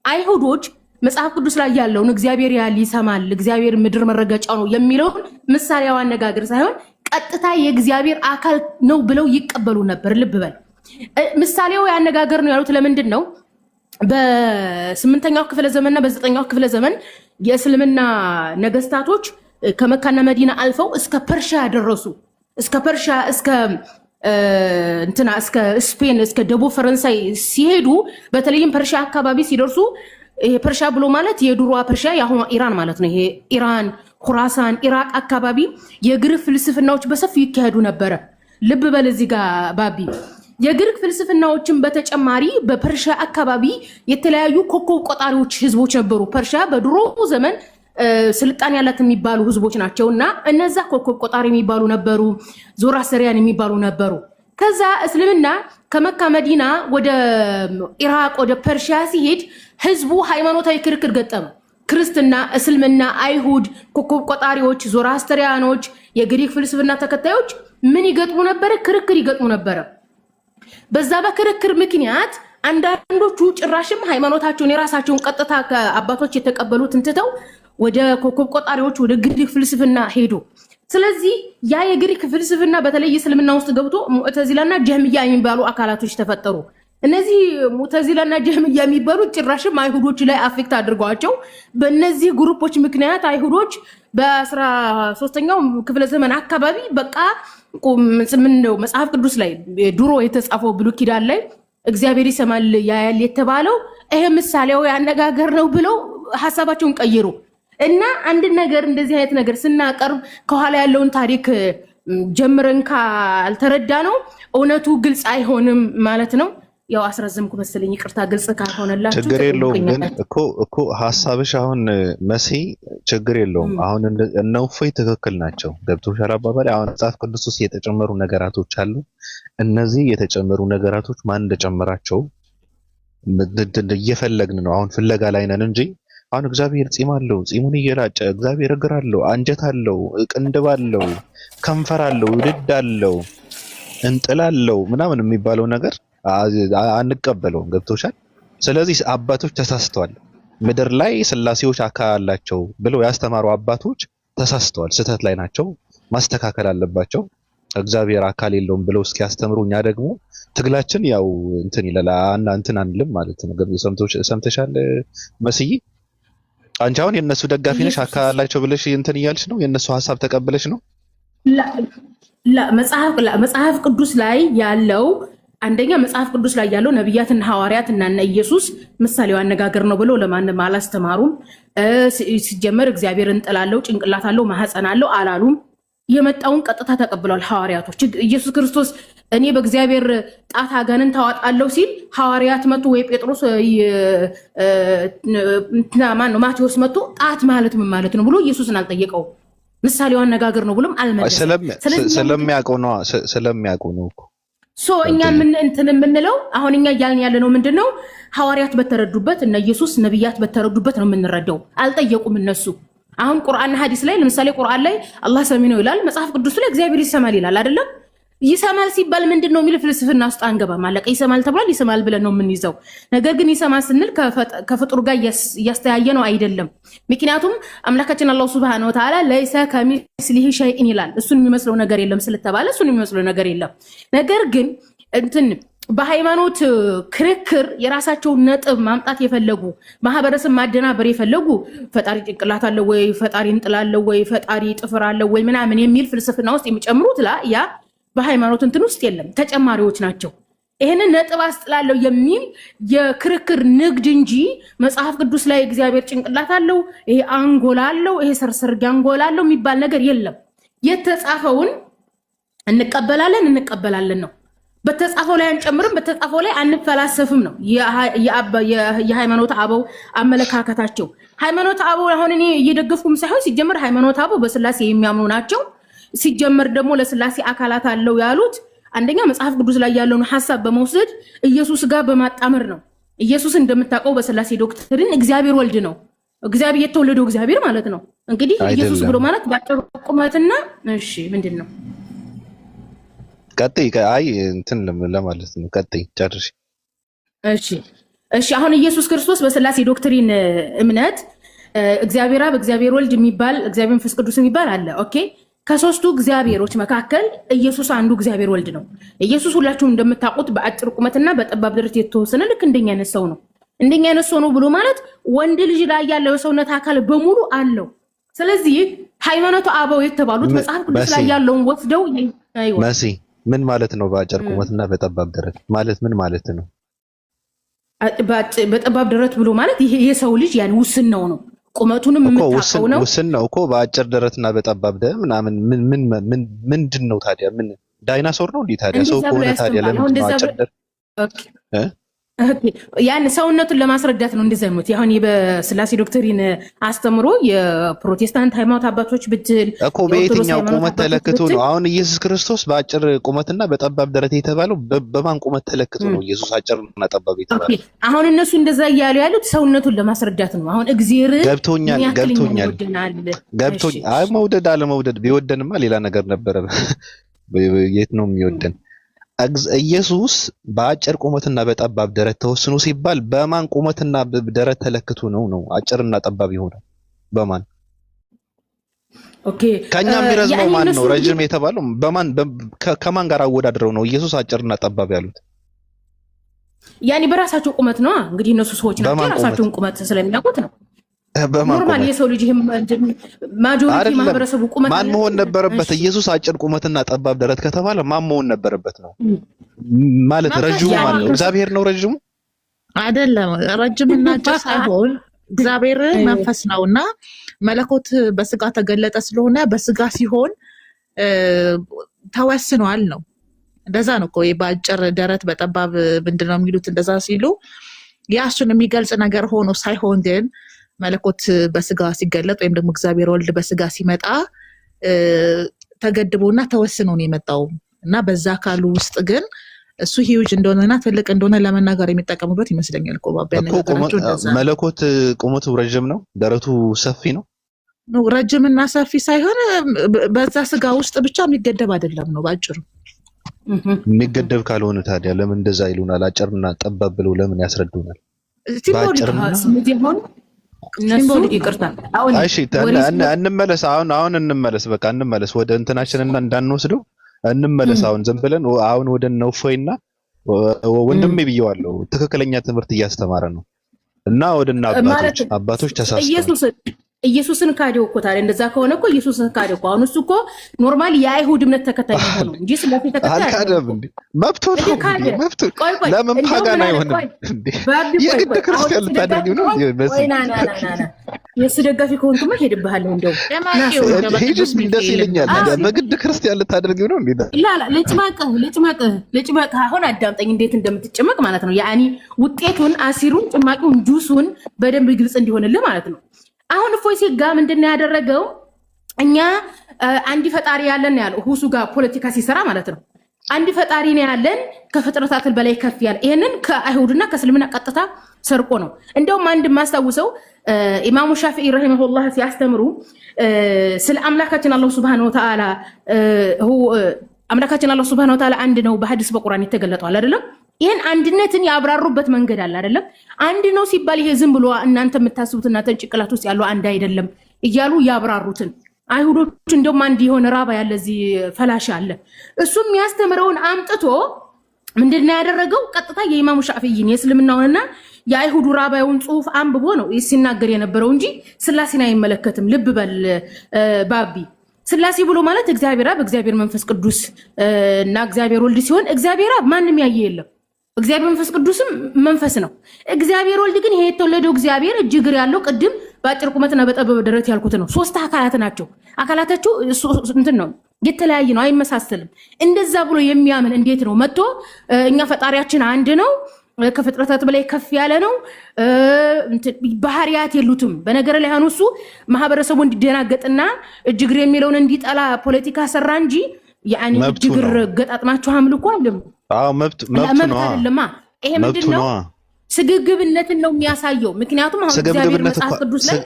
አይሁዶች መጽሐፍ ቅዱስ ላይ ያለውን እግዚአብሔር ያል ይሰማል፣ እግዚአብሔር ምድር መረገጫው ነው የሚለውን ምሳሌያዊ አነጋገር ሳይሆን ቀጥታ የእግዚአብሔር አካል ነው ብለው ይቀበሉ ነበር። ልብ በል ምሳሌያዊ አነጋገር ነው ያሉት ለምንድን ነው? በ8ኛው ክፍለ ዘመንና በ9ኛው ክፍለ ዘመን የእስልምና ነገስታቶች ከመካና መዲና አልፈው እስከ ፐርሺያ ያደረሱ እስከ ፐርሺያ እስከ ስፔን እስከ ደቡብ ፈረንሳይ ሲሄዱ በተለይም ፐርሺያ አካባቢ ሲደርሱ ይሄ ፐርሺያ ብሎ ማለት የድሮዋ ፐርሺያ የአሁኗ ኢራን ማለት ነው። ይሄ ኢራን፣ ኩራሳን፣ ኢራቅ አካባቢ የግሪክ ፍልስፍናዎች በሰፊው ይካሄዱ ነበረ። ልብ በል እዚህ ጋር ባቢ የግሪክ ፍልስፍናዎችን በተጨማሪ በፐርሺያ አካባቢ የተለያዩ ኮከብ ቆጣሪዎች ህዝቦች ነበሩ። ፐርሺያ በድሮ ዘመን ስልጣን ያላት የሚባሉ ህዝቦች ናቸውና እነዛ ኮከብ ቆጣሪ የሚባሉ ነበሩ፣ ዞራስተሪያን የሚባሉ ነበሩ። ከዛ እስልምና ከመካ መዲና ወደ ኢራቅ ወደ ፐርሺያ ሲሄድ ህዝቡ ሃይማኖታዊ ክርክር ገጠመ። ክርስትና፣ እስልምና፣ አይሁድ፣ ኮከብ ቆጣሪዎች፣ ዞራስተሪያኖች፣ የግሪክ ፍልስፍና ተከታዮች ምን ይገጥሙ ነበር? ክርክር ይገጥሙ ነበር። በዛ በክርክር ምክንያት አንዳንዶቹ ጭራሽም ሃይማኖታቸውን የራሳቸውን ቀጥታ ከአባቶች የተቀበሉት እንትተው ወደ ኮከብ ቆጣሪዎች ወደ ግሪክ ፍልስፍና ሄዱ። ስለዚህ ያ የግሪክ ፍልስፍና በተለይ እስልምና ውስጥ ገብቶ ሙዕተዚላና ጀህሚያ የሚባሉ አካላቶች ተፈጠሩ። እነዚህ ሙዕተዚላና ጀህሚያ የሚባሉ ጭራሽም አይሁዶች ላይ አፌክት አድርጓቸው በእነዚህ ግሩፖች ምክንያት አይሁዶች በ13ኛው ክፍለ ዘመን አካባቢ በቃ ምን ነው መጽሐፍ ቅዱስ ላይ ድሮ የተጻፈው ብሉይ ኪዳን ላይ እግዚአብሔር ይሰማል ያያል የተባለው ይሄ ምሳሌያዊ አነጋገር ነው ብለው ሐሳባቸውን ቀይሩ እና አንድ ነገር እንደዚህ አይነት ነገር ስናቀርብ ከኋላ ያለውን ታሪክ ጀምረን ካልተረዳ ነው እውነቱ ግልጽ አይሆንም ማለት ነው። ያው አስረዘምኩ መሰለኝ ይቅርታ። ግልጽ ካልሆነላችሁ ችግር የለውም። ግን እኮ ሐሳብሽ አሁን መሲ ችግር የለውም። አሁን እነው እፎይ ትክክል ናቸው። ገብቶሻል አባባል። አሁን መጽሐፍ ቅዱስ ውስጥ የተጨመሩ ነገራቶች አሉ። እነዚህ የተጨመሩ ነገራቶች ማን እንደጨመራቸው እየፈለግን ነው። አሁን ፍለጋ ላይ ነን እንጂ አሁን እግዚአብሔር ጺም አለው፣ ጺሙን እየላጨ እግዚአብሔር እግር አለው፣ አንጀት አለው፣ ቅንድብ አለው፣ ከንፈር አለው፣ ውድድ አለው፣ እንጥል አለው ምናምን የሚባለው ነገር አንቀበለውም። ገብቶሻል። ስለዚህ አባቶች ተሳስተዋል። ምድር ላይ ስላሴዎች አካል አላቸው ብለው ያስተማሩ አባቶች ተሳስተዋል፣ ስህተት ላይ ናቸው፣ ማስተካከል አለባቸው። እግዚአብሔር አካል የለውም ብለው እስኪያስተምሩ እኛ ደግሞ ትግላችን ያው እንትን ይላል እንትን አንልም ማለት ነው። ሰምተሻል መስዬ? አንቺ አሁን የነሱ ደጋፊ ነሽ፣ አካል አላቸው ብለሽ እንትን እያልሽ ነው? የነሱ ሐሳብ ተቀበለሽ ነው? መጽሐፍ ቅዱስ ላይ ያለው አንደኛ መጽሐፍ ቅዱስ ላይ ያለው ነብያትና ሐዋርያትና እና ኢየሱስ ምሳሌው አነጋገር ነው ብለው ለማንም አላስተማሩም። ሲጀመር እግዚአብሔር እንጥላለው፣ ጭንቅላት አለው፣ ማህፀን አለው አላሉም። የመጣውን ቀጥታ ተቀብሏል ሐዋርያቶች። ኢየሱስ ክርስቶስ እኔ በእግዚአብሔር ጣት አጋንንት አወጣለሁ ሲል ሐዋርያት መጡ ወይ ጴጥሮስ ማነው ማቴዎስ መጡ ጣት ማለት ምን ማለት ነው ብሎ ኢየሱስን አልጠየቀው። ምሳሌው አነጋገር ነው ብሎም አልመለሰም። ስለሚያውቀው ነው እኮ እኛ ምን እንትን የምንለው አሁን እኛ እያልን ያለ ነው ምንድነው? ሐዋርያት በተረዱበት እና ኢየሱስ ነብያት በተረዱበት ነው የምንረዳው። አልጠየቁም እነሱ። አሁን ቁርአንና ሐዲስ ላይ ለምሳሌ ቁርአን ላይ አላህ ሰሚ ነው ይላል፣ መጽሐፍ ቅዱስ ላይ እግዚአብሔር ይሰማል ይላል አይደለም? ይሰማል ሲባል ምንድነው የሚል ፍልስፍና ውስጥ አንገባም። አለቀ። ይሰማል ተብሏል፣ ይሰማል ብለን ነው የምንይዘው። ነገር ግን ይሰማል ስንል ከፍጡር ጋር እያስተያየ ነው አይደለም። ምክንያቱም አምላካችን አላህ Subhanahu Wa Ta'ala ለይሰ ከሚስሊሂ ሸይእን ይላል። እሱን የሚመስለው ነገር የለም ስለተባለ እሱን የሚመስለው ነገር የለም። ነገር ግን እንትን በሃይማኖት ክርክር የራሳቸውን ነጥብ ማምጣት የፈለጉ ማህበረሰብ ማደናበር የፈለጉ ፈጣሪ ጭንቅላት አለው ወይ ፈጣሪ እንጥል አለው ወይ ፈጣሪ ጥፍር አለው ወይ ምናምን የሚል ፍልስፍና ውስጥ የሚጨምሩት ያ በሃይማኖት እንትን ውስጥ የለም፣ ተጨማሪዎች ናቸው። ይሄንን ነጥብ አስጥላለሁ የሚል የክርክር ንግድ እንጂ መጽሐፍ ቅዱስ ላይ እግዚአብሔር ጭንቅላት አለው፣ ይሄ አንጎል አለው፣ ይሄ ሰርሰርግ አንጎል አለው የሚባል ነገር የለም። የተጻፈውን እንቀበላለን ነው። በተጻፈው ላይ አንጨምርም፣ በተጻፈው ላይ አንፈላሰፍም ነው የሃይማኖት አበው አመለካከታቸው። ሃይማኖት አበው አሁን እኔ እየደገፍኩም ሳይሆን ሲጀመር ሃይማኖት አበው በስላሴ የሚያምኑ ናቸው። ሲጀመር ደግሞ ለስላሴ አካላት አለው ያሉት አንደኛ መጽሐፍ ቅዱስ ላይ ያለውን ሐሳብ በመውሰድ ኢየሱስ ጋር በማጣመር ነው። ኢየሱስ እንደምታውቀው በስላሴ ዶክትሪን እግዚአብሔር ወልድ ነው። እግዚአብሔር የተወለደው እግዚአብሔር ማለት ነው። እንግዲህ ኢየሱስ ብሎ ማለት ባጭሩ ቁመትና እሺ ምንድን ነው? ቀጥይ። አይ እንትን ለማለት ነው። ቀጥይ ጨርሽ። እሺ አሁን ኢየሱስ ክርስቶስ በስላሴ ዶክትሪን እምነት እግዚአብሔር አብ፣ እግዚአብሔር ወልድ የሚባል እግዚአብሔር መንፈስ ቅዱስ የሚባል አለ። ኦኬ ከሶስቱ እግዚአብሔሮች መካከል ኢየሱስ አንዱ እግዚአብሔር ወልድ ነው። ኢየሱስ ሁላችሁም እንደምታውቁት በአጭር ቁመትና በጠባብ ደረት የተወሰነ ልክ እንደኛ አይነት ሰው ነው። እንደኛ አይነት ሰው ነው ብሎ ማለት ወንድ ልጅ ላይ ያለው ሰውነት አካል በሙሉ አለው። ስለዚህ ሃይማኖቱ አበው የተባሉት መጽሐፍ ቅዱስ ላይ ያለውን ወስደው መሲ ምን ማለት ነው? በአጭር ቁመትና በጠባብ ደረት ማለት ምን ማለት ነው? በጠባብ ደረት ብሎ ማለት ይሄ የሰው ልጅ ያን ውስን ነው። ቁመቱንም የምታውቀው ነው። ውስን ነው እኮ በአጭር ደረትና በጠባብ ደረት ምናምን ምንድን ነው ታዲያ? ምን ዳይናሶር ነው እንዴ ታዲያ? ሰው ከሆነ ታዲያ ለምን አጭር ደረት? ያን ሰውነቱን ለማስረዳት ነው እንደዛ ነው። አሁን በስላሴ ዶክትሪን አስተምሮ የፕሮቴስታንት ሃይማኖት አባቶች ብትል እኮ በየትኛው ቁመት ተለክቶ ነው? አሁን ኢየሱስ ክርስቶስ በአጭር ቁመትና በጠባብ ደረት የተባለው በማን ቁመት ተለክቶ ነው ኢየሱስ አጭርና ጠባብ የተባለው? አሁን እነሱ እንደዛ እያሉ ያሉት ሰውነቱን ለማስረዳት ነው። አሁን እግዚአብሔር ገብቶኛል። አይ መውደድ አለመውደድ ቢወደንማ ሌላ ነገር ነበረ። የት ነው የሚወደን? ኢየሱስ በአጭር ቁመትና በጠባብ ደረት ተወስኖ ሲባል በማን ቁመትና ደረት ተለክቶ ነው አጭርና ጠባብ ይሆናል? በማን? ኦኬ ከኛ የሚረዝመው ማን ነው? ረጅም የተባለው በማን ከማን ጋር አወዳድረው ነው ኢየሱስ አጭርና ጠባብ ያሉት? ያኔ በራሳቸው ቁመት ነው እንግዲህ እነሱ ሰዎች ናቸው ራሳቸውን ቁመት ስለሚያውቁት ነው። ኖርማል የሰው ልጅ ማጆሪቲ ማህበረሰቡ ቁመት ማን መሆን ነበረበት? ኢየሱስ አጭር ቁመትና ጠባብ ደረት ከተባለ ማን መሆን ነበረበት ነው ማለት? ረጅሙ ማን ነው? እግዚአብሔር ነው ረጅሙ አይደለም። ረጅምና አጭር ሳይሆን እግዚአብሔር መንፈስ ነውና መለኮት በስጋ ተገለጠ ስለሆነ በስጋ ሲሆን ተወስኗል ነው። እንደዛ ነው እኮ በአጭር ደረት በጠባብ ምንድነው የሚሉት? እንደዛ ሲሉ ያሱን የሚገልጽ ነገር ሆኖ ሳይሆን ግን መለኮት በስጋ ሲገለጥ ወይም ደግሞ እግዚአብሔር ወልድ በስጋ ሲመጣ ተገድቦና ተወስኖ ነው የመጣው እና በዛ አካሉ ውስጥ ግን እሱ ሂውጅ እንደሆነና ትልቅ እንደሆነ ለመናገር የሚጠቀሙበት ይመስለኛል እኮ መለኮት ቁመቱ ረጅም ነው፣ ደረቱ ሰፊ ነው። ረጅምና ሰፊ ሳይሆን በዛ ስጋ ውስጥ ብቻ የሚገደብ አይደለም ነው ባጭሩ። የሚገደብ ካልሆነ ታዲያ ለምን እንደዛ ይሉናል? አጭርና ጠባብ ብለው ለምን ያስረዱናል? እሺ እንመለስ። አሁን እንመለስ። በቃ እንመለስ ወደ እንትናችንና እንዳንወስደው እንመለስ። አሁን ዝም ብለን አሁን ወደ ነውፎይና ወንድሜ ብየዋለሁ ትክክለኛ ትምህርት እያስተማረ ነው እና ወደና አባቶች ተሳስተዋል። ኢየሱስን ካደው እኮ ታዲያ እንደዛ ከሆነ እኮ ኢየሱስን ካደው እኮ አሁን እሱ እኮ ኖርማሊ የአይሁድ እምነት ተከታይ ነው እንጂ ስለዚህ ተከታይ አልካደም እንዴ? መብቱ ነው መብቱ። ለምን ፓጋን አይሆንም እንዴ? የግድ ክርስቲያን ልታደርጊው ነው? የእሱ ደጋፊ ከሆንኩማ ሄድብሃለሁ። እንደው ሄጅስ ደስ ይለኛል። በግድ ክርስቲያን ልታደርጊው ነው እንዴ? ላላ ልጭመቅህ። አሁን አዳምጠኝ እንዴት እንደምትጨመቅ ማለት ነው። ያኒ ውጤቱን፣ አሲሩን፣ ጭማቂውን፣ ጁሱን በደንብ ግልጽ እንዲሆንልህ ማለት ነው። አሁን እፎይ ሲጋ ምንድነው ያደረገው? እኛ አንድ ፈጣሪ ያለን ያለው ሁሱ ጋር ፖለቲካ ሲሰራ ማለት ነው። አንድ ፈጣሪ ነው ያለን ከፍጥረታት በላይ ከፍ ያለ ይሄንን ከአይሁድና ከእስልምና ቀጥታ ሰርቆ ነው። እንደውም አንድ ማስታውሰው ኢማሙ ሻፊዒ ረሂመሁላህ ሲያስተምሩ ስለ አምላካችን አላህ ሱብሃነሁ ወተዓላ አምላካችን አላህ ሱብሃነሁ ወተዓላ አንድ ነው በሐዲስ በቁርአን የተገለጠዋል አይደለም። ይሄን አንድነትን ያብራሩበት መንገድ አለ አይደለም። አንድ ነው ሲባል ይሄ ዝም ብሎ እናንተ የምታስቡትና ተንጭቅላት ውስጥ ያለው አንድ አይደለም እያሉ ያብራሩትን አይሁዶች እንደውም አንድ የሆነ ራባ ያለ እዚህ ፈላሻ አለ። እሱም የሚያስተምረውን አምጥቶ ምንድነው ያደረገው? ቀጥታ የኢማሙ ሻፊዒን የእስልምናውንና የአይሁዱ ራባዩን ጽሁፍ አንብቦ ነው ሲናገር የነበረው እንጂ ስላሴን አይመለከትም። ልብ በል ባቢ፣ ስላሴ ብሎ ማለት እግዚአብሔር አብ፣ እግዚአብሔር መንፈስ ቅዱስ እና እግዚአብሔር ወልድ ሲሆን እግዚአብሔር አብ ማንም ያየ የለም። እግዚአብሔር መንፈስ ቅዱስም መንፈስ ነው። እግዚአብሔር ወልድ ግን ይሄ የተወለደው እግዚአብሔር እጅግር ያለው ቅድም በአጭር ቁመትና በጠበበ ደረት ያልኩት ነው። 3 አካላት ናቸው። አካላታቸው እንትን ነው የተለያየ ነው፣ አይመሳሰልም። እንደዛ ብሎ የሚያምን እንዴት ነው መጥቶ እኛ ፈጣሪያችን አንድ ነው ከፍጥረታት በላይ ከፍ ያለ ነው ባህሪያት የሉትም። በነገር ላይ አሁን እሱ ማህበረሰቡ እንዲደናገጥና እጅግር የሚለውን እንዲጠላ ፖለቲካ ሰራ እንጂ ያኒ እጅግር ገጣጥማችሁ አምልኮ አለም። አዎ መብት ነው አይደለም። ይሄ ምንድነው? ስግብግብነትን ነው የሚያሳየው። ምክንያቱም አሁን እግዚአብሔር መጽሐፍ ቅዱስ ላይ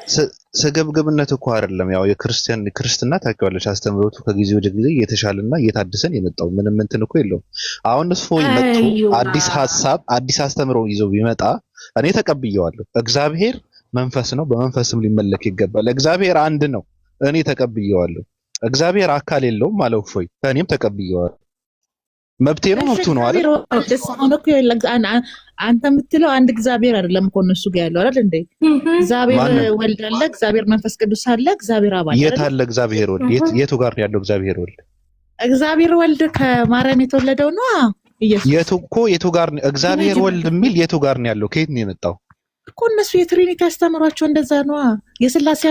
ስግብግብነት እኮ አይደለም። ያው ክርስትና ታውቂዋለሽ፣ አስተምሮቱ ከጊዜ ወደ ጊዜ እየተሻለና እየታደሰን የመጣው ምንም እንትን እኮ የለውም። አሁን እፎይ መጥቶ አዲስ ሐሳብ አዲስ አስተምሮ ይዞ ቢመጣ እኔ ተቀብየዋለሁ። እግዚአብሔር መንፈስ ነው፣ በመንፈስም ሊመለክ ይገባል። እግዚአብሔር አንድ ነው፣ እኔ ተቀብየዋለሁ። እግዚአብሔር አካል የለውም አለው እፎይ፣ እኔም ተቀብየዋለሁ። መብቴ ነው፣ መብቱ ነው አይደል? አንተ የምትለው አንድ እግዚአብሔር አይደለም እኮ እነሱ ጋር ያለው አይደል እንዴ? እግዚአብሔር ወልድ አለ፣ እግዚአብሔር መንፈስ ቅዱስ አለ፣ እግዚአብሔር አብ አለ። የት አለ እግዚአብሔር ወልድ? የቱ ጋር ነው ያለው እግዚአብሔር ወልድ? እግዚአብሔር ወልድ ከማርያም የተወለደው ነው ኢየሱስ። የቱ ጋር ነው እግዚአብሔር ወልድ የሚል? የቱ ጋር ነው ያለው? ከየት ነው የመጣው እኮ? እነሱ የትሪኒቲ ያስተምሯቸው እንደዛ ነው። የስላሴ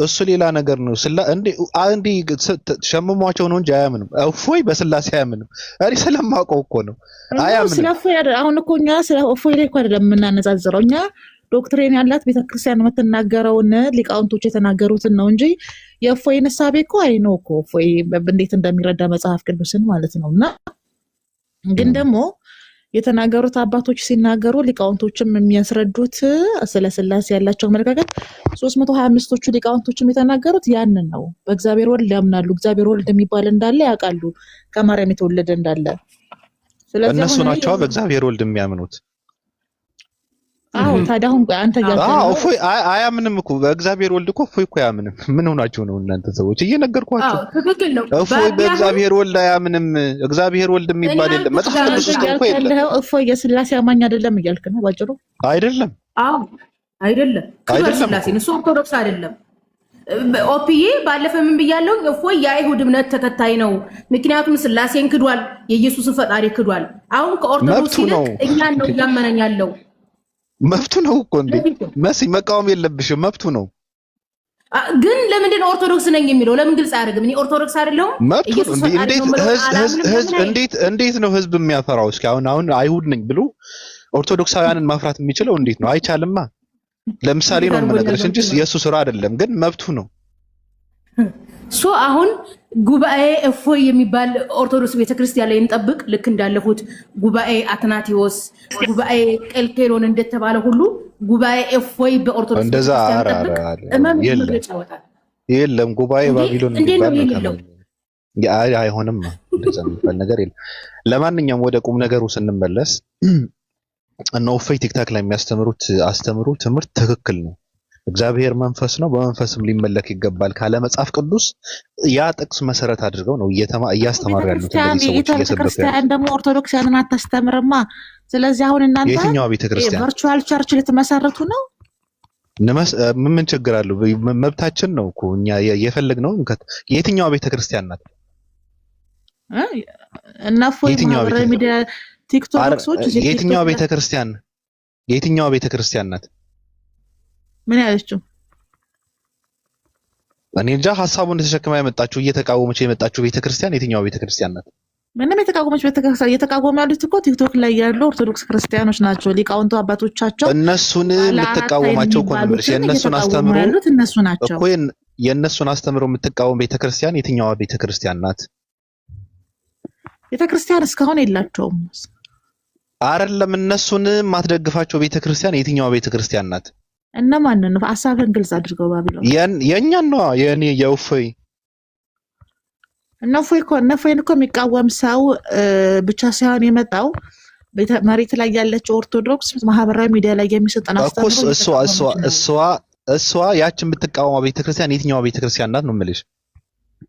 እሱ ሌላ ነገር ነው። እንዴ ሸምሟቸው ነው እንጂ አያምንም። እፎይ በስላሴ አያምንም። እኔ ስለማውቀው እኮ ነው አያምንም። ስለ እፎይ አሁን እኮ እኛ ስለ እፎይ ላይ እኮ አይደለም የምናነጻጽረው። እኛ ዶክትሪን ያላት ቤተክርስቲያን የምትናገረውን ሊቃውንቶች የተናገሩትን ነው እንጂ የእፎይን እሳቤ እኮ አይነው እኮ እፎይ እንዴት እንደሚረዳ መጽሐፍ ቅዱስን ማለት ነው። እና ግን ደግሞ የተናገሩት አባቶች ሲናገሩ ሊቃውንቶችም የሚያስረዱት ስለ ስላሴ ያላቸው አመለካከት 325ቶቹ ሊቃውንቶችም የተናገሩት ያንን ነው። በእግዚአብሔር ወልድ ያምናሉ። እግዚአብሔር ወልድ የሚባል እንዳለ ያውቃሉ፣ ከማርያም የተወለደ እንዳለ። ስለዚህ እነሱ ናቸው በእግዚአብሔር ወልድ የሚያምኑት። አዎ ታዲያ አሁን አንተ እፎይ አያምንም እኮ በእግዚአብሔር ወልድ እኮ እፎይ እኮ አያምንም። ምን ሆናችሁ ነው እናንተ ሰዎች? እየነገርኳችሁ እፎይ በእግዚአብሔር ወልድ አያምንም። እግዚአብሔር ወልድ የሚባል የለም መጽሐፍ ቅዱስ ውስጥ እኮ የለም። እፎይ የስላሴ አማኝ አይደለም እያልክ ነው ባጭሩ? አይደለም። አዎ አይደለም። ስላሴ እሱ ኦርቶዶክስ አይደለም። ኦፒዬ ባለፈ ምን ብያለሁ? እፎይ የአይሁድ እምነት ተከታይ ነው። ምክንያቱም ስላሴን ክዷል፣ የኢየሱስን ፈጣሪ ክዷል። አሁን ከኦርቶዶክስ ይልቅ እኛን ነው እያመነኝ ያለው። መብቱ ነው እኮ እንዴ መሲ፣ መቃወም የለብሽም መብቱ ነው። ግን ለምንድን ነው ኦርቶዶክስ ነኝ የሚለው? ለምን ግልጽ አያደርግም? እኔ ኦርቶዶክስ አይደለሁም። እንዴት ነው ህዝብ የሚያፈራው? እስኪ አሁን አይሁድ ነኝ ብሎ ኦርቶዶክሳውያንን ማፍራት የሚችለው እንዴት ነው? አይቻልማ። ለምሳሌ ነው የምነግርሽ እንጂ የእሱ ስራ አይደለም። ግን መብቱ ነው። አሁን ጉባኤ እፎይ የሚባል ኦርቶዶክስ ቤተክርስቲያን ላይ እንጠብቅ። ልክ እንዳለፉት ጉባኤ አትናቴዎስ፣ ጉባኤ ቀልቄሎን እንደተባለ ሁሉ ጉባኤ እፎይ በኦርቶዶክስ እንደዛ የለም። ጉባኤ ባቢሎን የሚባል አይሆንም። እንደዛ የሚባል ነገር የለም። ለማንኛውም ወደ ቁም ነገሩ ስንመለስ እነ እፎይ ቲክታክ ላይ የሚያስተምሩት ትምህርት ትክክል ነው። እግዚአብሔር መንፈስ ነው፣ በመንፈስም ሊመለክ ይገባል ካለ መጽሐፍ ቅዱስ ያ ጥቅስ መሰረት አድርገው ነው እያስተማሩ ያሉት። ቤተክርስቲያን ደግሞ ኦርቶዶክሳውያንን አታስተምርማ። ስለዚህ አሁን እናንተ የትኛው ቤተክርስቲያን ቨርቹዋል ቸርች ልትመሰረቱ ነው? ምን ችግር አለው? መብታችን ነው እኮ እኛ የፈለግነው። የትኛው ቤተክርስቲያን ናት? እና እፎይ ማህበራዊ ሚዲያ ቲክቶክሶች የትኛው ቤተክርስቲያን ናት? ምን ያለችው? እኔ እንጃ ሐሳቡን ተሸክማ የመጣችው እየተቃወመች የመጣችው ቤተክርስቲያን የትኛው ቤተክርስቲያን ናት? ምንም የተቃወመች ቤተክርስቲያን እየተቃወሙ ያሉት እኮ ቲክቶክ ላይ ያሉ ኦርቶዶክስ ክርስቲያኖች ናቸው። ሊቃውንቱ አባቶቻቸው እነሱን የምትቃወማቸው እኮ ነው ማለት የእነሱን አስተምሮ ያሉት እነሱ ናቸው እኮ። የእነሱን አስተምሮ የምትቃወም ቤተክርስቲያን የትኛዋ ቤተክርስቲያን ናት? ቤተክርስቲያን እስካሁን የላቸውም አይደለም። እነሱን ማትደግፋቸው ቤተክርስቲያን የትኛዋ ቤተክርስቲያን ናት? እነማንን ነው? ሐሳብን ግልጽ አድርገው ባቢሎን የኛን ነው የኔ የውፈይ እነፎይን እኮ የሚቃወም ሰው ብቻ ሳይሆን የመጣው መሬት ላይ ያለችው ኦርቶዶክስ ማህበራዊ ሚዲያ ላይ የሚሰጠን አስተምሮ እሷ ያችን የምትቃወማ ቤተክርስቲያን የትኛዋ ቤተክርስቲያን ናት ነው የምልሽ?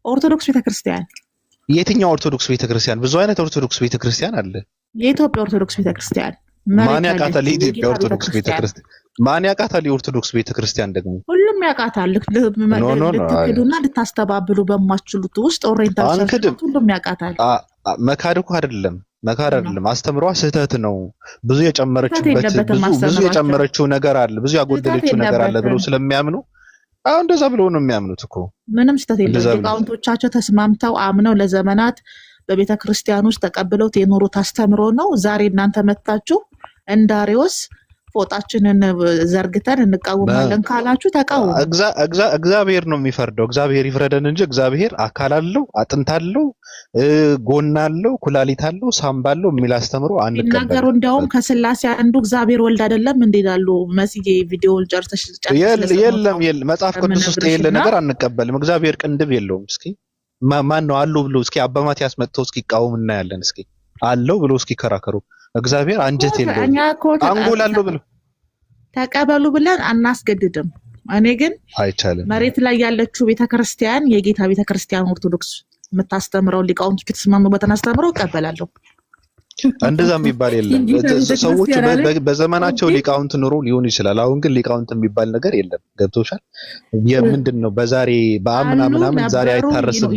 ኦርቶዶክስ ቤተክርስቲያን። የትኛው ኦርቶዶክስ ቤተክርስቲያን? ብዙ አይነት ኦርቶዶክስ ቤተክርስቲያን አለ። የኢትዮጵያ ኦርቶዶክስ ቤተክርስቲያን ማን ያውቃታል? የኢትዮጵያ ኦርቶዶክስ ቤተክርስቲያን ማን ያውቃታል? የኦርቶዶክስ ቤተክርስቲያን ደግሞ ሁሉም ያውቃታል። ልትክዱና ልታስተባብሉ በማችሉት ውስጥ ኦሪየንታል ሁሉም ያውቃታል። መካድ እኮ አይደለም አስተምሯ ስህተት ነው። ብዙ የጨመረችው ነገር አለ፣ ብዙ ያጎደለችው ነገር አለ ብለው ስለሚያምኑ እንደዛ ብለው ነው የሚያምኑት እኮ። ምንም ስህተት የለም። ሊቃውንቶቻቸው ተስማምተው አምነው ለዘመናት በቤተ ክርስቲያን ውስጥ ተቀብለውት የኖሩት አስተምሮ ነው። ዛሬ እናንተ መጣችሁ እንዳሪዎስ ፎጣችንን ዘርግተን እንቃወማለን ካላችሁ ተቃወሙ። እግዚአብሔር ነው የሚፈርደው። እግዚአብሔር ይፍረደን እንጂ እግዚአብሔር አካል አለው፣ አጥንት አለው፣ ጎን አለው፣ ኩላሊት አለው፣ ሳምባ አለው የሚል አስተምሮ አንቀበል። ነገሩ እንደውም ከስላሴ አንዱ እግዚአብሔር ወልድ አይደለም እንዴ ይላሉ። መስዬ ቪዲዮውን ጨርሰሽ የለም መጽሐፍ ቅዱስ ውስጥ የሌለ ነገር አንቀበልም። እግዚአብሔር ቅንድብ የለውም። እስኪ ማን ነው አለው ብሎ እስኪ አባ ማቲያስ መጥቶ እስኪ ቃወም እናያለን። እስኪ አለው ብሎ እስኪ ከራከሩ። እግዚአብሔር አንጀት የለውም አንጎል አለው ብሎ ተቀበሉ ብለን አናስገድድም። እኔ ግን አይቻልም። መሬት ላይ ያለችው ቤተክርስቲያን የጌታ ቤተክርስቲያን ኦርቶዶክስ የምታስተምረው ሊቃውንቶች የተስማሙበትን አስተምረው እቀበላለሁ። እንደዛ የሚባል የለም። ሰዎች በዘመናቸው ሊቃውንት ኑሮ ሊሆን ይችላል። አሁን ግን ሊቃውንት የሚባል ነገር የለም። ገብቶሻል? የምንድን ነው በዛሬ በአምና ምናምን ዛሬ አይታረስም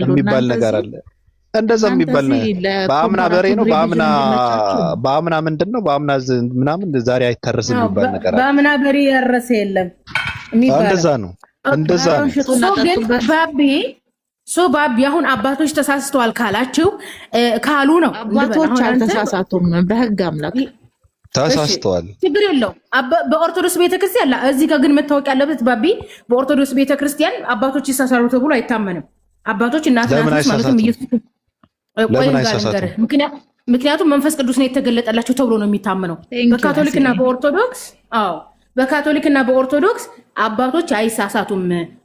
የሚባል ነገር አለ። እንደዛ የሚባል ነው። በአምና በሬ ነው በአምና ምንድን ነው በአምና ምናምን ዛሬ አይታረስም የሚባል ነገር አለ። በአምና በሬ ያረሰ የለም የሚባል እንደዛ ነው። ባቢ አሁን አባቶች ተሳስተዋል ካላችሁ ካሉ ነው። አባቶች አልተሳሳቱም። በህግ አምላክ ተሳስተዋል፣ ችግር የለው። በኦርቶዶክስ ቤተክርስቲያን እዚህ ጋር ግን መታወቅ ያለበት ባቢ በኦርቶዶክስ ቤተክርስቲያን አባቶች ይሳሳሉ ተብሎ አይታመንም። አባቶች እናቶች ማለትም ምክንያቱም መንፈስ ቅዱስ ነው የተገለጠላቸው ተብሎ ነው የሚታመነው። በካቶሊክና በኦርቶዶክስ በካቶሊክና በኦርቶዶክስ አባቶች አይሳሳቱም።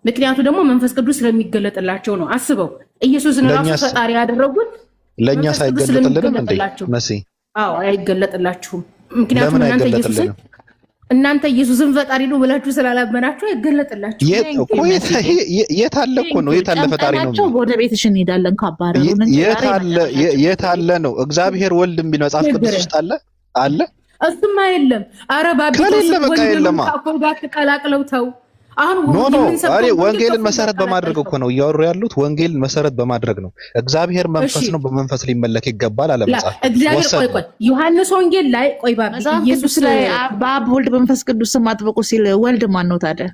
ምክንያቱ ደግሞ መንፈስ ቅዱስ ስለሚገለጥላቸው ነው። አስበው ኢየሱስን ራሱ ፈጣሪ ያደረጉት ለኛ ሳይገለጥልን እንዴ መሲ? አይገለጥላችሁም። ምክንያቱም እናንተ ኢየሱስን ፈጣሪ ነው ብላችሁ ስላላመናችሁ አይገለጥላችሁ። የታለ እኮ ነው የታለ ፈጣሪ ነው። ወደ ቤትሽ እንሄዳለን ካባረሩን የታለ ነው እግዚአብሔር ወልድ የሚል መጽሐፍ ቅዱስ ውስጥ አለ እሱማ የለም። አረ ተቀላቅለው ተው። አሁን ወንጌልን መሰረት በማድረግ እኮ ነው እያወሩ ያሉት። ወንጌልን መሰረት በማድረግ ነው። እግዚአብሔር መንፈስ ነው፣ በመንፈስ ሊመለክ ይገባል አለ መጽሐፍ። እግዚአብሔር ቆይ ዮሐንስ ወንጌል ላይ ኢየሱስ ላይ በአብ ወልድ መንፈስ ቅዱስ ስም አጥብቁ ሲል ወልድ ማን ነው ታዲያ?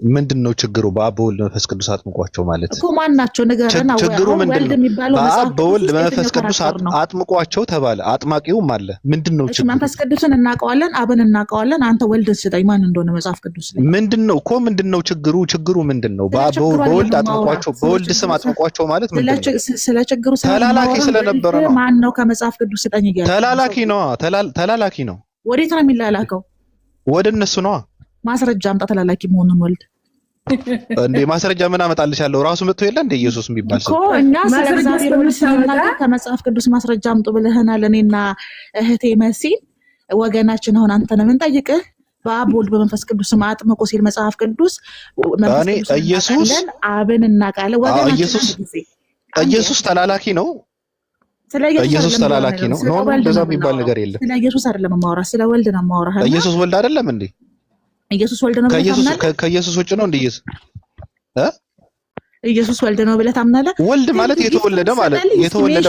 ምንድነው ችግሩ? በአብ በወልድ መንፈስ ቅዱስ አጥምቋቸው ማለት እኮ ማን ናቸው? ንገረና። ችግሩ ምንድነው? በአብ በወልድ መንፈስ ቅዱስ አጥምቋቸው ተባለ። አጥማቂውም አለ። ምንድነው ችግሩ? መንፈስ ቅዱስን እናውቀዋለን፣ አብን እናውቀዋለን። አንተ ወልድን ስጠኝ ማን እንደሆነ መጽሐፍ ቅዱስ ላይ ምንድነው ችግሩ? ችግሩ ምንድነው? በወልድ አጥምቋቸው፣ በወልድ ስም አጥምቋቸው ማለት ምንድነው? ስለ ችግሩ ተላላኪ ስለነበረ ነው። ማን ነው ከመጽሐፍ ቅዱስ ስጠኝ ይላል? ተላላኪ ነው። ወዴት ነው የሚላላከው? ወደ እነሱ ነው። ማስረጃ አምጣ ተላላኪ መሆኑን ወልድ እንዴ ማስረጃ ምን አመጣልሻለሁ? ራሱ መጥቶ የለ እንደ ኢየሱስ የሚባል ሰው እኮ እኛ ስለዛሬ ከመጽሐፍ ቅዱስ ማስረጃ አምጡ ብለህናል። እኔና እህቴ መሲ ወገናችን አሁን አንተ ነው የምንጠይቅህ። በአብ ወልድ በመንፈስ ቅዱስ አጥምቁ ሲል መጽሐፍ ቅዱስ ኢየሱስ አብን እናውቃለን። ኢየሱስ ተላላኪ ነው። ኢየሱስ ተላላኪ ነው። ኖ እንደዛ የሚባል ነገር የለም። ስለ ኢየሱስ አይደለም ማውራ፣ ስለ ወልድ ነው ማውራ። ኢየሱስ ወልድ አይደለም እንዴ? ኢየሱስ ወልድ ነው። ከኢየሱስ ውጭ ነው እንዴ ኢየሱስ ወልድ ነው ብለህ ታምናለህ? ወልድ ማለት የተወለደ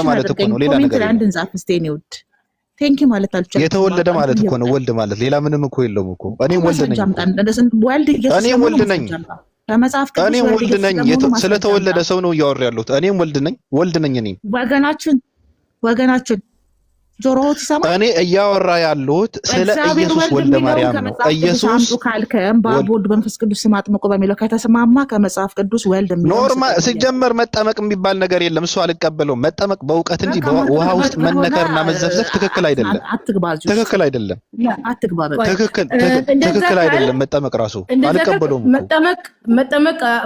ማለት እኮ ነው። ሌላ ነገር አንድ እንጻፍ እስቲ ነው። ቴንኪ ማለት አልቻልኩም። የተወለደ ማለት እኮ ነው ወልድ ማለት ሌላ ምንም እኮ የለውም እኮ። እኔም ወልድ ነኝ። እኔም ወልድ ነኝ። እኔም ወልድ ነኝ። ስለተወለደ ሰው ነው እያወራ ያለሁት። እኔም ወልድ ነኝ። እኔም ወገናችን ጆሮት ይሰማ። እኔ እያወራ ያለሁት ስለ ኢየሱስ ወልደ ማርያም ነው። ኢየሱስ ካልከም በአቦድ መንፈስ ቅዱስ ስም አጥምቆ በሚለው ከተስማማ ከመጽሐፍ ቅዱስ ወልድ የሚለው ኖርማል ሲጀመር መጠመቅ የሚባል ነገር የለም። እሱ አልቀበለውም። መጠመቅ በእውቀት እንጂ በውሃ ውስጥ መነከርና መዘፍዘፍ ትክክል አይደለም። ትክክል አይደለም። ትክክል አይደለም። መጠመቅ ራሱ አልቀበለውም።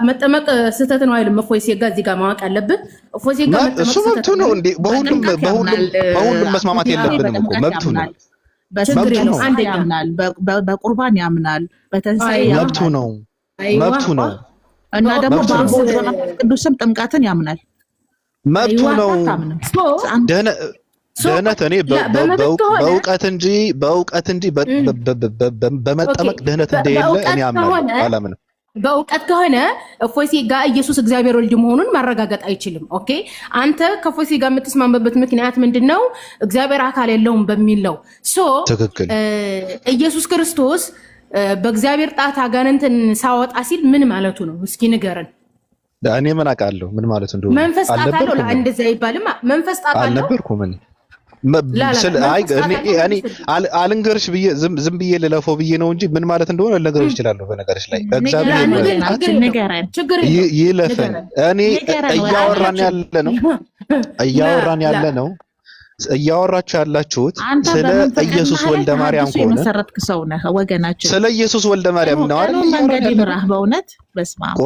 መጠመቅ ስህተት ነው አይልም። እፎይ ሲጋ እዚህ ጋር ማወቅ አለብን። እፎይ ሲጋ መጠመቅ መብቱ ነው እንዴ? በሁሉም መስማማት የለብንም እኮ መብቱ ነው። ያምናል፣ በቁርባን ያምናል፣ በትንሣኤ መብቱ ነው። እና ደግሞ በአቦድ በመንፈስ ቅዱስም ጥምቀትን ያምናል። መብቱ ነው። ድህነት እኔ በእውቀት እንጂ በመጠመቅ ድህነት እንደሌለ እኔ አላምንም። በእውቀት ከሆነ እፎይ ሲጋ ኢየሱስ እግዚአብሔር ወልድ መሆኑን ማረጋገጥ አይችልም። ኦኬ አንተ ከእፎይ ሲጋ የምትስማማበት ምክንያት ምንድነው? እግዚአብሔር አካል የለውም በሚል ነው። ትክክል። ኢየሱስ ክርስቶስ በእግዚአብሔር ጣት አጋንንትን ሳወጣ ሲል ምን ማለቱ ነው? እስኪ ንገረን። እኔ ምን አውቃለሁ ምን ማለት እንደሆነ። መንፈስ ጣት አለው እንደዛ ይባልማ። መንፈስ ጣት አለው አልነበርኩም እኔ አልንገርሽ ብዬ ዝም ብዬ ልለፈው ብዬ ነው እንጂ ምን ማለት እንደሆነ ልነግርሽ እችላለሁ። በነገርሽ ላይ እግዚአብሔር ይለፈን። እኔ እያወራችሁ ያላችሁት ስለ ኢየሱስ ወልደ ማርያም ከሆነ መሰረትክ ሰው ነህ ወገናችን። ስለ ኢየሱስ ወልደ ማርያም ነው አይደል? መንገድ ይምራህ በእውነት በስመ አብ።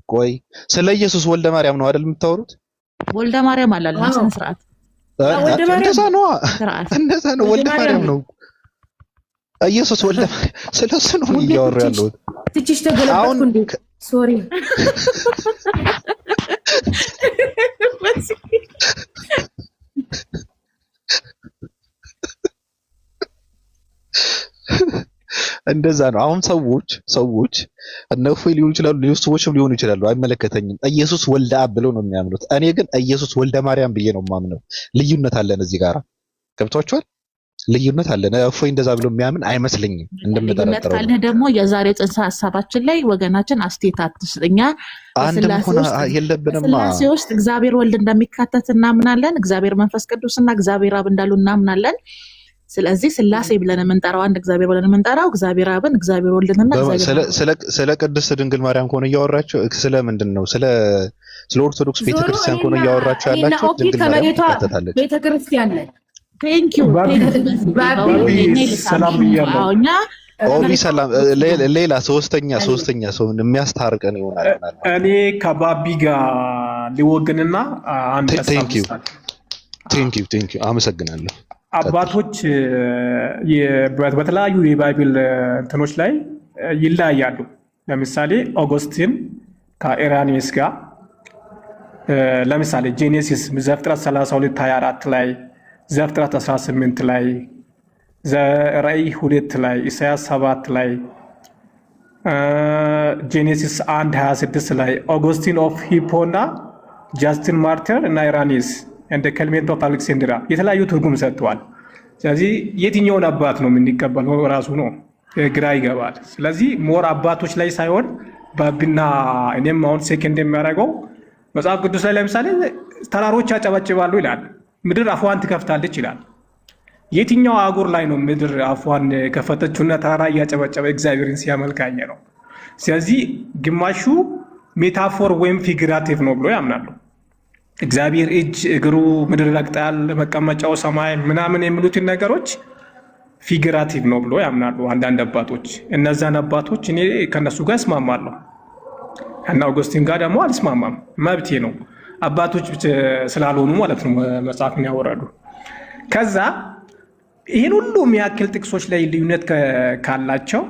ቆይ ስለ ኢየሱስ ወልደ ማርያም ነው አይደል የምታወሩት? ወልደ ማርያም አላለም ስነ ስርዓት እንደዛ ነው። ወልደ ማርያም ነው ኢየሱስ ወልደ ማርያም። ስለሱ ነው እያወሩ ያለሁት። ትችሽ ተገለበጥኩ እንዴ? ሶሪ እንደዛ ነው። አሁን ሰዎች እነፎይ ሊሆኑ ይችላሉ፣ ሌሎች ሰዎችም ሊሆኑ ይችላሉ። አይመለከተኝም። ኢየሱስ ወልደ አብ ብለው ነው የሚያምኑት። እኔ ግን ኢየሱስ ወልደ ማርያም ብዬ ነው የማምነው። ልዩነት አለን እዚህ ጋር ገብቷችኋል? ልዩነት አለን። እፎይ እንደዛ ብሎ የሚያምን አይመስለኝም። እንደምጠረጥረው ካለ ደግሞ የዛሬ ጽንሰ ሐሳባችን ላይ ወገናችን አስተያየት አትስጥኛ። ስላሴ ውስጥ እግዚአብሔር ወልድ እንደሚካተት እናምናለን። እግዚአብሔር መንፈስ ቅዱስና እግዚአብሔር አብ እንዳሉ እናምናለን። ስለዚህ ስላሴ ብለን የምንጠራው አንድ እግዚአብሔር ብለን የምንጠራው እግዚአብሔር አብን እግዚአብሔር ወልድንና ስለ ቅድስት ድንግል ማርያም ከሆነ እያወራችሁ ስለ ምንድን ነው? ስለ ኦርቶዶክስ ቤተክርስቲያን ከሆነ እያወራችሁ ያላችሁ ድንግል ማርያም ትካተታለች። ቤተክርስቲያን ነን። ሰላም ብያለሁ። ኦቢ ሰላም። ሌላ ሶስተኛ ሰው የሚያስታርቀን ይሆናል። እኔ ከባቢ ጋር ሊወግንና አንድ ቴንክ ዩ አመሰግናለሁ። አባቶች በተለያዩ የባይብል እንትኖች ላይ ይለያያሉ። ለምሳሌ ኦገስቲን ከኢራኒስ ጋር ለምሳሌ ጄኔሲስ ዘፍጥረት 32:24 ላይ፣ ዘፍጥረት 18 ላይ፣ ራዕይ 2 ላይ፣ ኢሳያስ 7 ላይ፣ ጄኔሲስ 1:26 ላይ ኦገስቲን ኦፍ ሂፖና ጃስቲን ማርተር እና ኢራኒስ እንደ ክሌመንት ኦፍ አሌክሳንድሪያ የተለያዩ ትርጉም ሰጥተዋል። ስለዚህ የትኛውን አባት ነው የምንቀበለው ራሱ ነው ግራ ይገባል። ስለዚህ ሞር አባቶች ላይ ሳይሆን ባቢና እኔም አሁን ሴከንድ የሚያደርገው መጽሐፍ ቅዱስ ላይ ለምሳሌ ተራሮች ያጨበጭባሉ ይላል፣ ምድር አፏን ትከፍታለች ይላል። የትኛው አህጉር ላይ ነው ምድር አፏን ከፈተችውና ተራራ እያጨበጨበ እግዚአብሔርን ሲያመልካኘ ነው? ስለዚህ ግማሹ ሜታፎር ወይም ፊግራቲቭ ነው ብሎ ያምናሉ። እግዚአብሔር እጅ እግሩ ምድር ረግጣል፣ መቀመጫው ሰማይ ምናምን የሚሉትን ነገሮች ፊግራቲቭ ነው ብሎ ያምናሉ አንዳንድ አባቶች። እነዛን አባቶች እኔ ከነሱ ጋር እስማማለሁ፣ እና አውግስቲን ጋር ደግሞ አልስማማም። መብቴ ነው፣ አባቶች ስላልሆኑ ማለት ነው መጽሐፍን ያወረዱ። ከዛ ይህን ሁሉ የሚያክል ጥቅሶች ላይ ልዩነት ካላቸው፣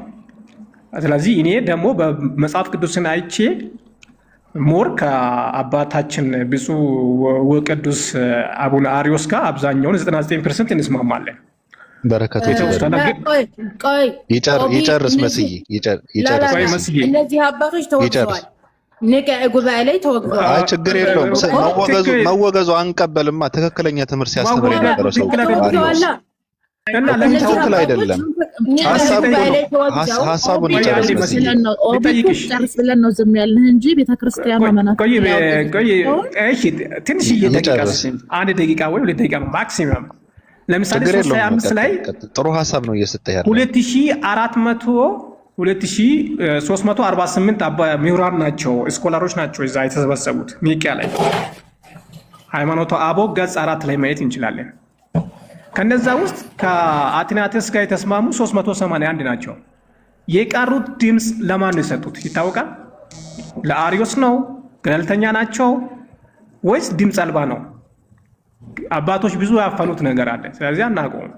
ስለዚህ እኔ ደግሞ በመጽሐፍ ቅዱስን አይቼ ሞር ከአባታችን ብፁዕ ወቅዱስ አቡነ አሪዮስ ጋር አብዛኛውን 99% እንስማማለን። በረከቱ ይጨርስ መስዬ እነዚህ አባቶች ተወግዘዋል። ንቅዕ ጉባኤ ላይ ተወግዘዋል። አይ ችግር የለውም። መወገዙ አንቀበልማ። ትክክለኛ ትምህርት ሲያስተምር የነበረው ሰው እና ለምን ትክክል አይደለም። ሀሳቡን ጨርስ ብለን ነው ዝም ያልንህ እንጂ ቤተክርስቲያኗ መናት ትንሽ አንድ ደቂቃ ወይ 2 ደቂቃ ነው ማክሲመም። ለምሳሌ 325 ላይ ጥሩ ሀሳብ ነው እየሰጠህ ያለው 2348 ምሁራን ናቸው ስኮላሮች ናቸው እዛ የተሰበሰቡት ኒቂያ ላይ ሃይማኖተ አበው ገጽ 4 ላይ ማየት እንችላለን። ከነዛ ውስጥ ከአትናቴስ ጋር የተስማሙ 381 ናቸው። የቀሩት ድምጽ ለማን ነው የሰጡት ይታወቃል? ለአሪዮስ ነው? ገለልተኛ ናቸው ወይስ ድምጽ አልባ ነው? አባቶች ብዙ ያፈኑት ነገር አለ። ስለዚህ አናውቀውም።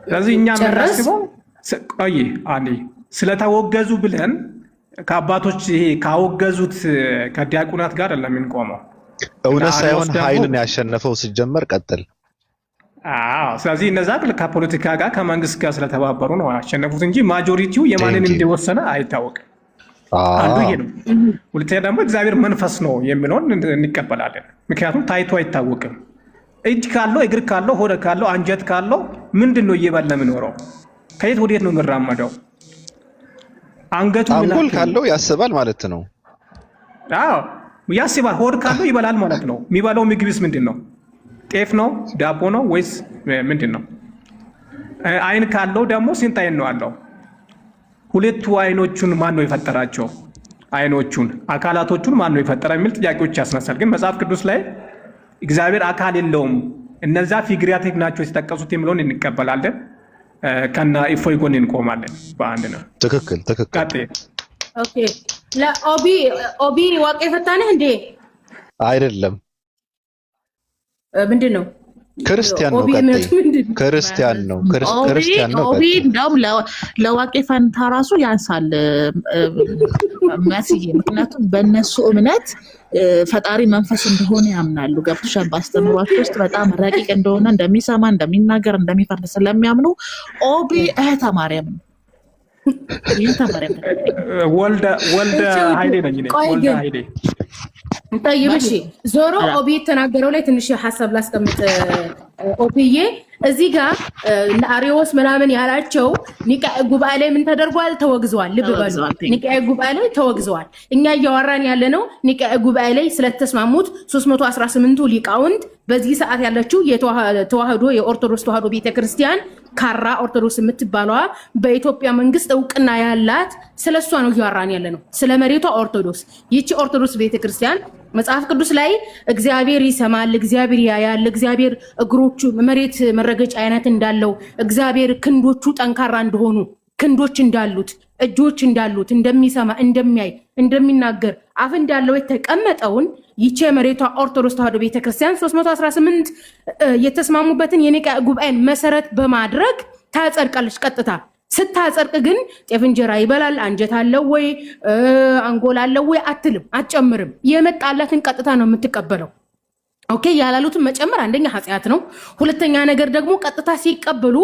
ስለዚህ እኛ የምናስበው ስለተወገዙ ብለን ከአባቶች ይሄ ካወገዙት ከዲያቆናት ጋር ለምንቆመው እውነት ሳይሆን ኃይልን ያሸነፈው ሲጀመር ቀጥል። ስለዚህ እነዛ ከፖለቲካ ጋር ከመንግስት ጋር ስለተባበሩ ነው ያሸነፉት እንጂ ማጆሪቲው የማንን እንደወሰነ አይታወቅም። አንዱ ይሄ ነው። ሁለተኛ ደግሞ እግዚአብሔር መንፈስ ነው የሚለውን እንቀበላለን። ምክንያቱም ታይቶ አይታወቅም። እጅ ካለው እግር ካለው ሆድ ካለው አንጀት ካለው ምንድነው እየበላ የሚኖረው? ከየት ወዴት ነው የሚራመደው? አንገቱ አንጎል ካለው ያስባል ማለት ነው። ያስባል። ሆድ ካለው ይበላል ማለት ነው። የሚበላው ምግብስ ምንድነው? ጤፍ ነው? ዳቦ ነው ወይስ ምንድነው? አይን ካለው ደግሞ ስንት አይን ነው አለው? ሁለቱ አይኖቹን ማን ነው የፈጠራቸው? አይኖቹን አካላቶቹን ማን ነው የፈጠረ የሚል ጥያቄዎች ያስነሳል። ግን መጽሐፍ ቅዱስ ላይ እግዚአብሔር አካል የለውም እነዛ ፊግሪያቲክ ናቸው የተጠቀሱት የሚለውን እንቀበላለን። ከና ኢፎይ ጎን እንቆማለን። በአንድ ነው። ትክክል። ኦኬ ለኦቢ ዋቄ ፈታነህ እንዴ? አይደለም ምንድነው? ክርስቲያን ነው። ክርስቲያን ነው። ኦቢ እንደውም ለዋቄ ፈንታ ራሱ ያንሳል መስዬ። ምክንያቱም በእነሱ እምነት ፈጣሪ መንፈስ እንደሆነ ያምናሉ። ገብቶሻል? ባስተምሯቸው ውስጥ በጣም ረቂቅ እንደሆነ እንደሚሰማ፣ እንደሚናገር፣ እንደሚፈርድ ስለሚያምኑ ኦቢ እህተ ማርያም ነው። ወልደ ኃይሌ ነኝ እኔ። ወልደ ኃይሌ ታይብሽ ዞሮ ኦቢ የተናገረው ላይ ትንሽ ሐሳብ ላስቀምጥ። ኦፒዬ እዚህ ጋር ለአሪዮስ ምናምን ያላቸው ኒቃኤ ጉባኤ ላይ ምን ተደርጓል? ተወግዘዋል። ልብ በሉ፣ ኒቃኤ ጉባኤ ላይ ተወግዘዋል። እኛ እያወራን ያለነው ኒቃኤ ጉባኤ ላይ ስለተስማሙት 318ቱ ሊቃውንት በዚህ ሰዓት ያለችው የተዋህዶ የኦርቶዶክስ ተዋህዶ ቤተክርስቲያን ካራ ኦርቶዶክስ የምትባለዋ በኢትዮጵያ መንግስት እውቅና ያላት ስለሷ ነው እያወራን ያለነው፣ ስለ መሬቷ ኦርቶዶክስ። ይቺ ኦርቶዶክስ ቤተክርስቲያን መጽሐፍ ቅዱስ ላይ እግዚአብሔር ይሰማል፣ እግዚአብሔር ያያል፣ እግዚአብሔር እግሮቹ መሬት መረገጫ አይነት እንዳለው፣ እግዚአብሔር ክንዶቹ ጠንካራ እንደሆኑ፣ ክንዶች እንዳሉት፣ እጆች እንዳሉት፣ እንደሚሰማ፣ እንደሚያይ፣ እንደሚናገር አፍ እንዳለው የተቀመጠውን ይቺ መሬቷ ኦርቶዶክስ ተዋህዶ ቤተክርስቲያን 318 የተስማሙበትን የኒቃኤ ጉባኤን መሰረት በማድረግ ታጸድቃለች። ቀጥታ ስታጸድቅ ግን ጤፍ እንጀራ ይበላል አንጀት አለው ወይ አንጎል አለው ወይ አትልም፣ አትጨምርም። የመጣላትን ቀጥታ ነው የምትቀበለው። ኦኬ፣ ያላሉትን መጨመር አንደኛ ኃጢአት ነው። ሁለተኛ ነገር ደግሞ ቀጥታ ሲቀበሉ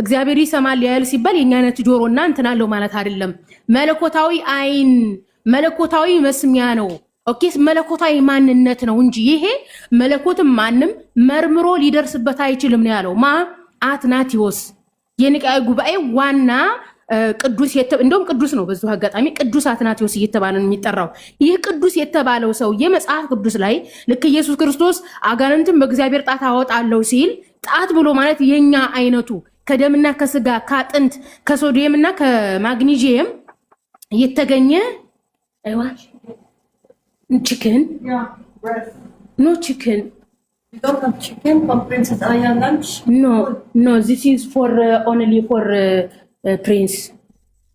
እግዚአብሔር ይሰማል ያያል ሲባል የኛ አይነት ጆሮና እንትናለው ማለት አይደለም። መለኮታዊ አይን፣ መለኮታዊ መስሚያ ነው። ኦኬ፣ መለኮታዊ ማንነት ነው እንጂ ይሄ መለኮትም ማንም መርምሮ ሊደርስበት አይችልም ነው ያለው አትናቴዎስ። የኒቃኤ ጉባኤ ዋና ቅዱስ እንደውም ቅዱስ ነው። በዚሁ አጋጣሚ ቅዱስ አትናቴዎስ እየተባለ ነው የሚጠራው። ይህ ቅዱስ የተባለው ሰውዬ መጽሐፍ ቅዱስ ላይ ልክ ኢየሱስ ክርስቶስ አጋንንትን በእግዚአብሔር ጣት አወጣለሁ ሲል ጣት ብሎ ማለት የኛ አይነቱ ከደምና ከስጋ ከአጥንት ከሶዲየምና ከማግኒዚየም የተገኘ ቺክን ኖ ቺክን chicken from Princess Aya lunch? No, this is for only for Prince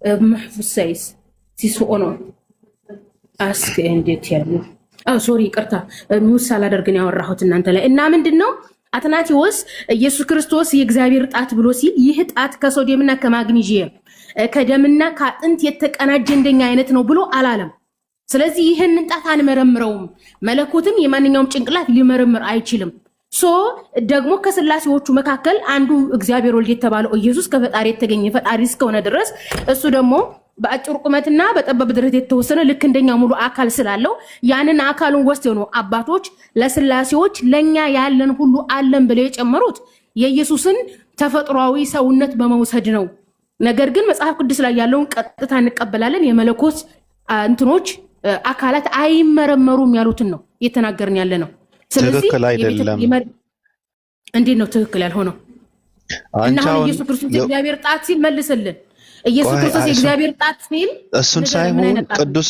Mahfouz says. This is honor. Ask and tell me. ሶሪ ይቅርታ፣ ሙሳ ላደርግ ነው ያወራሁት እናንተ ላይ እና ምንድነው አትናቴዎስ ኢየሱስ ክርስቶስ የእግዚአብሔር ጣት ብሎ ሲል ይህ ጣት ከሶዲየምና ከማግኒዚየም ከደምና ከአጥንት የተቀናጀ እንደኛ አይነት ነው ብሎ አላለም። ስለዚህ ይህንን ጣት አንመረምረውም። መለኮትን የማንኛውም ጭንቅላት ሊመረምር አይችልም። ደግሞ ከስላሴዎቹ መካከል አንዱ እግዚአብሔር ወልድ የተባለው ኢየሱስ ከፈጣሪ የተገኘ ፈጣሪ እስከሆነ ድረስ እሱ ደግሞ በአጭር ቁመትና በጠባብ ድረት የተወሰነ ልክ እንደኛ ሙሉ አካል ስላለው ያንን አካሉን ወስደው ነው አባቶች ለስላሴዎች ለኛ ያለን ሁሉ አለን ብለው የጨመሩት። የኢየሱስን ተፈጥሯዊ ሰውነት በመውሰድ ነው። ነገር ግን መጽሐፍ ቅዱስ ላይ ያለውን ቀጥታ እንቀበላለን። የመለኮት እንትኖች አካላት አይመረመሩም ያሉትን ነው እየተናገርን ያለ ነው። ስለዚህ ትክክል አይደለም። እንዴት ነው ትክክል ያልሆነው? እና አሁን ኢየሱስ ክርስቶስ የእግዚአብሔር ጣት ሲል መልስልን። ኢየሱስ ክርስቶስ የእግዚአብሔር ጣት ሲል እሱን ሳይሆን ቅዱስ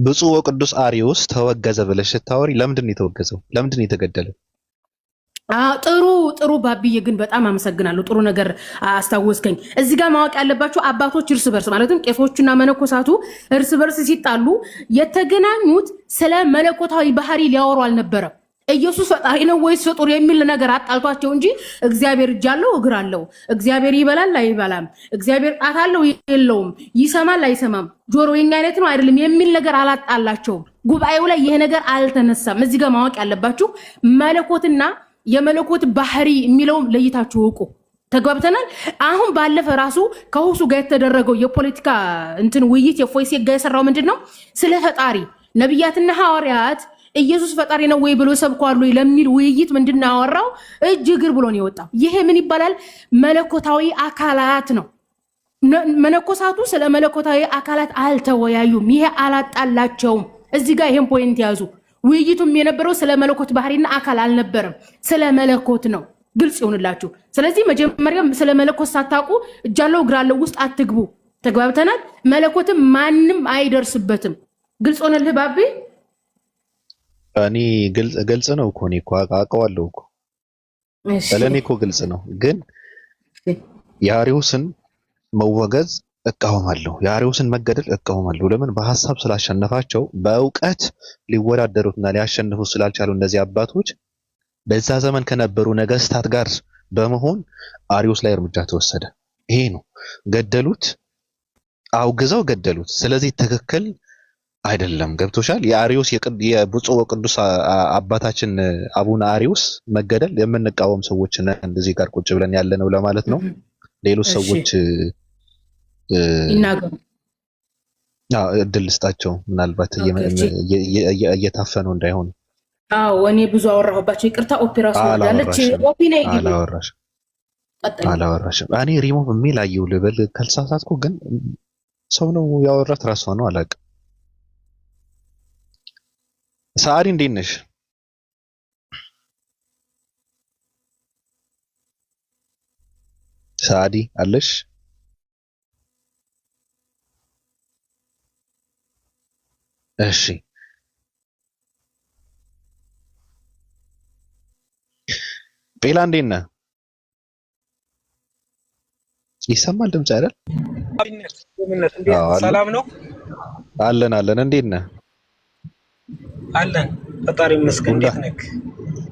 ብፁዕ ወቅዱስ አርዮስ ተወገዘ ብለሽ ስታወሪ ለምንድን ነው የተወገዘው? ለምንድን ነው የተገደለው? ጥሩ ባብዬ፣ ግን በጣም አመሰግናለሁ። ጥሩ ነገር አስታወስከኝ። እዚህ ጋር ማወቅ ያለባቸው አባቶች እርስ በርስ ማለትም ቄሶቹና መነኮሳቱ እርስ በርስ ሲጣሉ የተገናኙት ስለ መለኮታዊ ባህሪ ሊያወሩ አልነበረም። ኢየሱስ ፈጣሪ ነው ወይስ ፍጡር የሚል ነገር አጣልቷቸው እንጂ እግዚአብሔር እጅ አለው እግር አለው፣ እግዚአብሔር ይበላል አይበላም፣ እግዚአብሔር ጣት አለው የለውም፣ ይሰማል አይሰማም፣ ጆሮ የኛ አይነት ነው አይደለም የሚል ነገር አላጣላቸውም። ጉባኤው ላይ ይሄ ነገር አልተነሳም። እዚህ ጋር ማወቅ ያለባችሁ መለኮትና የመለኮት ባህሪ የሚለውም ለይታችሁ እውቁ። ተግባብተናል። አሁን ባለፈ ራሱ ከሁሱ ጋር የተደረገው የፖለቲካ እንትን ውይይት የፎይሴ ጋር የሰራው ምንድነው? ስለ ፈጣሪ ነብያትና ሐዋርያት ኢየሱስ ፈጣሪ ነው ወይ ብሎ ሰብኳሉ ለሚል ውይይት ምንድነው ያወራው? እጅ እግር ብሎ ነው የወጣው። ይሄ ምን ይባላል? መለኮታዊ አካላት ነው። መነኮሳቱ ስለ መለኮታዊ አካላት አልተወያዩም። ይሄ አላጣላቸውም። እዚህ ጋር ይሄን ፖይንት ያዙ። ውይይቱም የነበረው ስለ መለኮት ባህሪና አካል አልነበረም፣ ስለ መለኮት ነው። ግልጽ ይሁንላችሁ። ስለዚህ መጀመሪያ ስለ መለኮት ሳታውቁ እጃለው እግራለው ውስጥ አትግቡ። ተግባብተናል። መለኮትም ማንም አይደርስበትም። ግልጽ ሆነልህ ባቢ? እኔ ግልጽ ነው እኮ እኔ እኮ አውቀዋለሁ እኮ ለኔ እኮ ግልጽ ነው። ግን የአርዮስን መወገዝ እቃወማለሁ፣ የአርዮስን መገደል እቃወማለሁ። ለምን? በሐሳብ ስላሸነፋቸው በእውቀት ሊወዳደሩትና ሊያሸንፉ ስላልቻሉ እነዚህ አባቶች በዛ ዘመን ከነበሩ ነገስታት ጋር በመሆን አርዮስ ላይ እርምጃ ተወሰደ። ይሄ ነው። ገደሉት፣ አውግዘው ገደሉት። ስለዚህ ትክክል አይደለም። ገብቶሻል? የአርዮስ የብፁዕ ወቅዱስ አባታችን አቡነ አርዮስ መገደል የምንቃወም ሰዎች ነን እንደዚህ ጋር ቁጭ ብለን ያለ ነው ለማለት ነው። ሌሎች ሰዎች ይናገሩ። እድል ስጣቸው፣ ምናልባት እየታፈኑ እንዳይሆኑ። እኔ ብዙ አወራሁባቸው፣ ይቅርታ። ኦፔራስ ወዳለች አላወራሽም። እኔ ሪሞቭ የሚል አየሁ ልበል ካልሳሳትኩ፣ ግን ሰው ነው ያወራት ራሷ ነው አላውቅም። ሰዓዲ እንዴት ነሽ? ሰዓዲ አለሽ? እሺ ጴላ እንዴት ነህ? ይሰማል ድምጽ አይደል? ሰላም ነው አለን። እንዴት ነህ? አለን ፈጣሪ ይመስገን። እንዴት ነህ?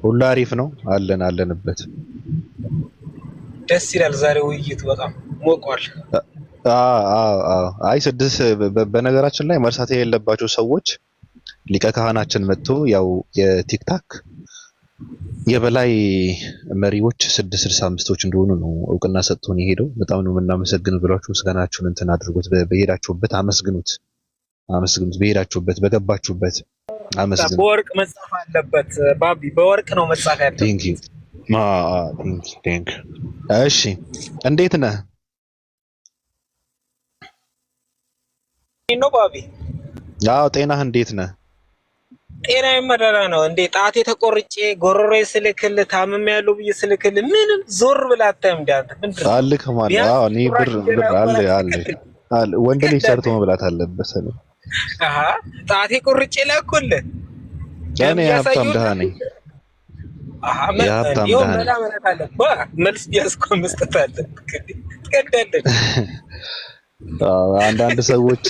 ሁሉ አሪፍ ነው አለንበት። ደስ ይላል። ዛሬ ውይይቱ በጣም ሞቋል። አይ ስድስት በነገራችን ላይ መርሳት የሌለባቸው ሰዎች ሊቀ ካህናችን መጥቶ ያው የቲክታክ የበላይ መሪዎች 665ቶች እንደሆኑ ነው እውቅና ሰጥቶን የሄደው። በጣም ነው የምናመሰግን ብሏችሁ ምስጋናችሁን እንትን አድርጉት። በሄዳችሁበት አመስግኑት። በሄዳችሁበት በገባችሁበት አመስግኑ። በወርቅ መጻፍ አለበት ባቢ፣ በወርቅ ነው መጻፍ ያለበት። ቴንክ እሺ እንዴት ነህ? ነው ባቢ? አዎ ጤናህ እንዴት ነህ? ጤናዬ መደራ ነው። እንዴ ጣቴ ተቆርጬ ጎሮሮዬ ስልክል ታምም ያለው ብዬ ስልክል ምንም ዞር ብላ አታይም። ዳንተ ምንድነው አልክ ማለት? አዎ እኔ ብር አለ ወንድ ልጅ ሰርቶ መብላት አለበት። ጣቴ ቆርጬ ላኩል። እኔ ሀብታም ደሃ ነኝ። የሀብታም ደሃ ነኝ። መልስ ቢያስቆ መስጠት አለብህ። ትቀዳለህ። አንዳንድ ሰዎች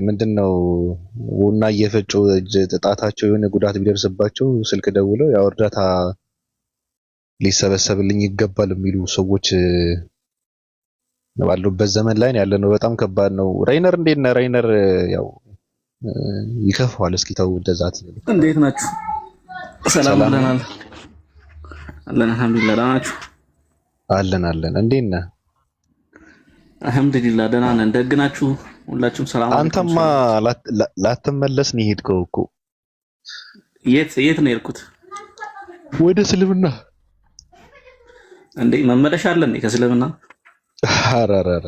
ምንድነው ቡና እየፈጩ ጣታቸው የሆነ ጉዳት ቢደርስባቸው ስልክ ደውለው ያው እርዳታ ሊሰበሰብልኝ ይገባል የሚሉ ሰዎች ባሉበት ዘመን ላይ ያለ ነው። በጣም ከባድ ነው። ራይነር እንዴት ነህ? ራይነር ያው ይከፋዋል። እስኪ ተው እንደዛት። እንዴት ናችሁ? ሰላም ብለናል። አልሐምዱሊላህ። ደህና ናችሁ? አለን። እንዴት ነህ? አልሐምዱሊላህ ደህና ነን። ደግ ናችሁ? ሁላችሁም ሰላም አለይኩም። አንተማ ላትመለስ ነው የሄድከው እኮ። የት ነው የሄድኩት? ወደ እስልምና። እንዴ መመለሻ አለ እንዴ ከእስልምና? አራራራ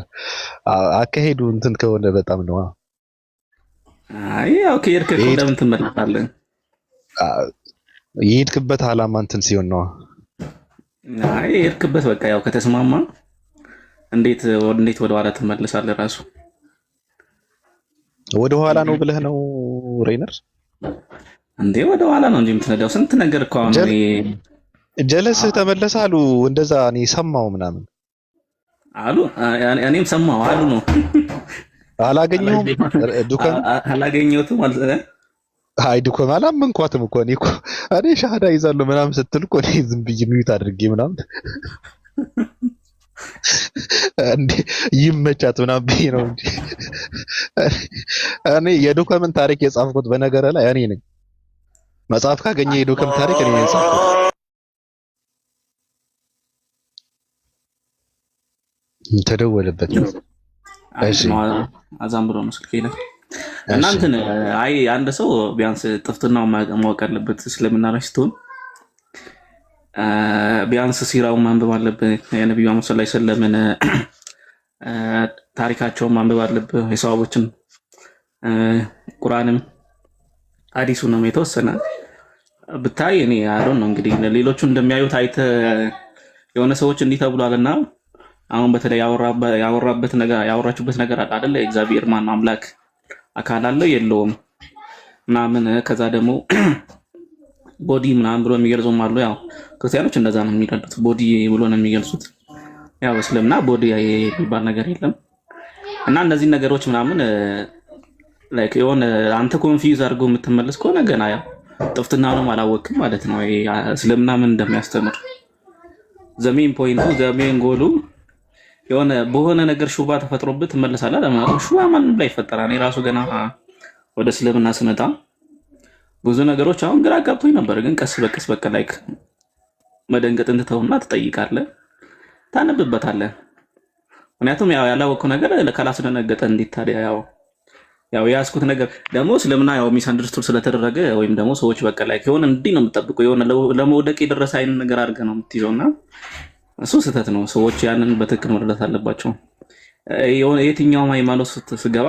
አካሄዱ እንትን ከሆነ በጣም ነው። አይ ያው ከሄድክ እኮ ለምን ትመለሳለህ? የሄድክበት ዓላማ እንትን ሲሆን ነው። አይ የሄድክበት በቃ ያው ከተስማማ እንዴት ወደ ኋላ ትመለሳለህ? ራሱ ወደ ኋላ ነው ብለህ ነው ሬነር? እንዴ ወደ ኋላ ነው እንጂ የምትነዳው ስንት ነገር እኮ አሁን ጀለስህ ተመለሰ አሉ። እንደዛ እኔ ሰማው ምናምን አሉ። እኔም ሰማው አሉ ነው። አላገኘሁም ዱከም አላገኘሁትም ማለት ነው። አይ ዱከም አላመንኳትም እኮ እኔ ሻሃዳ ይዛለሁ ምናምን ስትል እኮ እኔ ዝም ብዬ ሚዩት አድርጌ ምናምን እንዴ ይመቻት ምናምን ብዬ ነው እንጂ እኔ የዱከምን ታሪክ የጻፍኩት በነገር ላይ እኔ ነኝ። መጽሐፍ ካገኘ የዱከም ታሪክ እኔ ነኝ የጻፍኩት። ተደወለበት። እሺ አዛም ብሎ ነው ስልክ ይላል። እናንተን አይ አንድ ሰው ቢያንስ ጥፍትናው ማወቅ አለበት። ስለምናለሽ ስትሆን ቢያንስ ሲራውን ማንበብ አለበት። የነብዩ መሐመድ ሰለላሁ ዐለይሂ ወሰለም ታሪካቸውን ማንበብ አለበት። የሰዋቦችን ቁርአንም ሐዲሱንም የተወሰነ ብታይ እኔ አዶን ነው እንግዲህ ሌሎቹ እንደሚያዩት አይተ የሆነ ሰዎች እንዲህ ተብሏልና አሁን በተለይ ያወራችሁበት ነገር አለ አይደል? እግዚአብሔር ማን አምላክ አካል አለው የለውም ምናምን ከዛ ደግሞ ቦዲ ምናምን ብሎ የሚገልጹም አሉ። ያው ክርስቲያኖች እንደዛ ነው የሚረዱት፣ ቦዲ ብሎ ነው የሚገልጹት። ያው እስልምና ቦዲ የሚባል ነገር የለም እና እነዚህ ነገሮች ምናምን ላይክ የሆነ አንተ ኮንፊውዝ አድርጎ የምትመለስ ከሆነ ገና ያው ጥፍትናውንም አላወቅም ማለት ነው። እስልምና ምን እንደሚያስተምር ዘሜን ፖይንቱ ዘሜን ጎሉ የሆነ በሆነ ነገር ሹባ ተፈጥሮበት ትመለሳለህ። ለማለት ሹባ ማንም ላይ ይፈጠራል። እኔ ራሱ ገና ወደ እስልምና ስመጣ ብዙ ነገሮች አሁን ግራ ገብቶኝ ነበር፣ ግን ቀስ በቀስ በቃ ላይክ መደንገጥን ትተውና ትጠይቃለህ፣ ታነብበታለህ። ምክንያቱም ያው ያላወቅኩ ነገር ካላስደነገጠ እንዴት ታዲያ ያው ያስኩት ነገር ደግሞ እስልምና ያው ሚስ አንደርስቱድ ስለተደረገ ወይም ደግሞ ሰዎች በቃ ላይክ የሆነ እንዲህ ነው የምትጠብቀው የሆነ ለመውደቅ የደረሰ አይነት ነገር አድርገህ ነው የምትይዘውና እሱ ስህተት ነው። ሰዎች ያንን በትክክል መረዳት አለባቸው። የትኛውም ሃይማኖት ስትገባ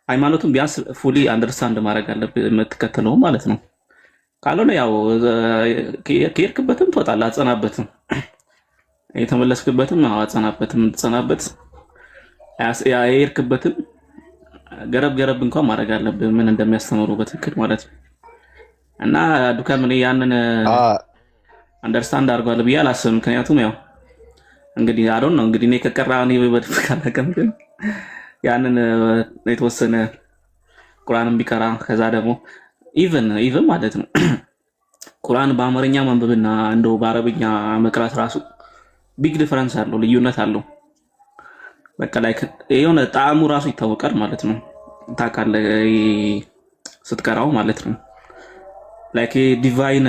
ሃይማኖቱን ቢያንስ ፉሊ አንደርስታንድ ማድረግ አለብህ የምትከተለው ማለት ነው። ካልሆነ ያው ከሄድክበትም ትወጣለህ፣ አትጸናበትም። የተመለስክበትም አትጸናበትም። የምትጸናበት የሄድክበትም ገረብ እንኳን ማድረግ አለብህ ምን እንደሚያስተምሩ በትክክል ማለት ነው። እና ዱከም እኔ ያንን አንደርስታንድ አድርጓል ብዬ አላስብም። ምክንያቱም ያው እንግዲህ አዶን ነው እንግዲህ እኔ ከቀራ እኔ በደፍ ካላቀም ግን ያንን የተወሰነ ቁርአንን ቢቀራ ከዛ ደግሞ ኢቭን ማለት ነው ቁርአን በአማርኛ ማንበብና እንደው በአረብኛ መቅራት ራሱ ቢግ ዲፈረንስ አለው፣ ልዩነት አለው። በቃ ላይክ የሆነ ጣዕሙ ራሱ ይታወቃል ማለት ነው። ታውቃለህ ስትቀራው ማለት ነው። ላይክ ዲቫይን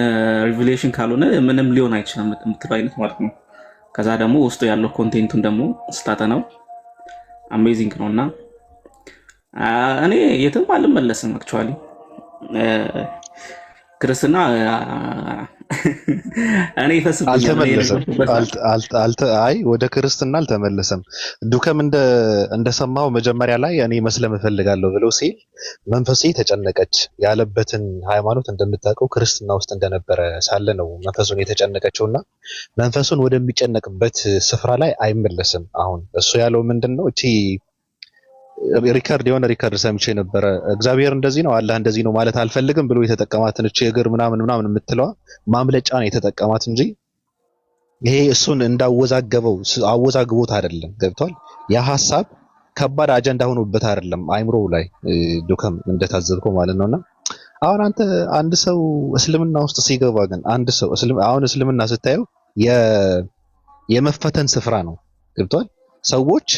ሪቪሌሽን ካልሆነ ምንም ሊሆን አይችልም የምትለው አይነት ማለት ነው። ከዛ ደግሞ ውስጡ ያለው ኮንቴንቱን ደግሞ ስታጠናው አሜዚንግ ነውና እኔ የትም አልመለስም። አክቹአሊ ክርስትና እኔ አይ ወደ ክርስትና አልተመለሰም። ዱከም እንደሰማው መጀመሪያ ላይ እኔ መስለም እፈልጋለሁ ብሎ ሲል መንፈሴ ተጨነቀች ያለበትን ሃይማኖት እንደምታውቀው ክርስትና ውስጥ እንደነበረ ሳለ ነው መንፈሱን የተጨነቀችውና መንፈሱን ወደሚጨነቅበት ስፍራ ላይ አይመለስም። አሁን እሱ ያለው ምንድነው? እቺ ሪከርድ ሰምቼ ነበረ። እግዚአብሔር እንደዚህ ነው አላህ እንደዚህ ነው ማለት አልፈልግም ብሎ የተጠቀማትን እቺ እግር ምናምን የምትለዋ ማምለጫ ነው የተጠቀማት እንጂ ይሄ እሱን አወዛግቦት አይደለም። ገብቷል? ያ ሐሳብ ከባድ አጀንዳ ሆኖበት አይደለም አይምሮው ላይ ዱከም እንደታዘብከው ማለት ነውና አሁን አንድ ሰው እስልምና ውስጥ ሲገባ ግን አንድ ሰው አሁን እስልምና ስታየው የመፈተን ስፍራ ነው። ገብቷል? ሰዎች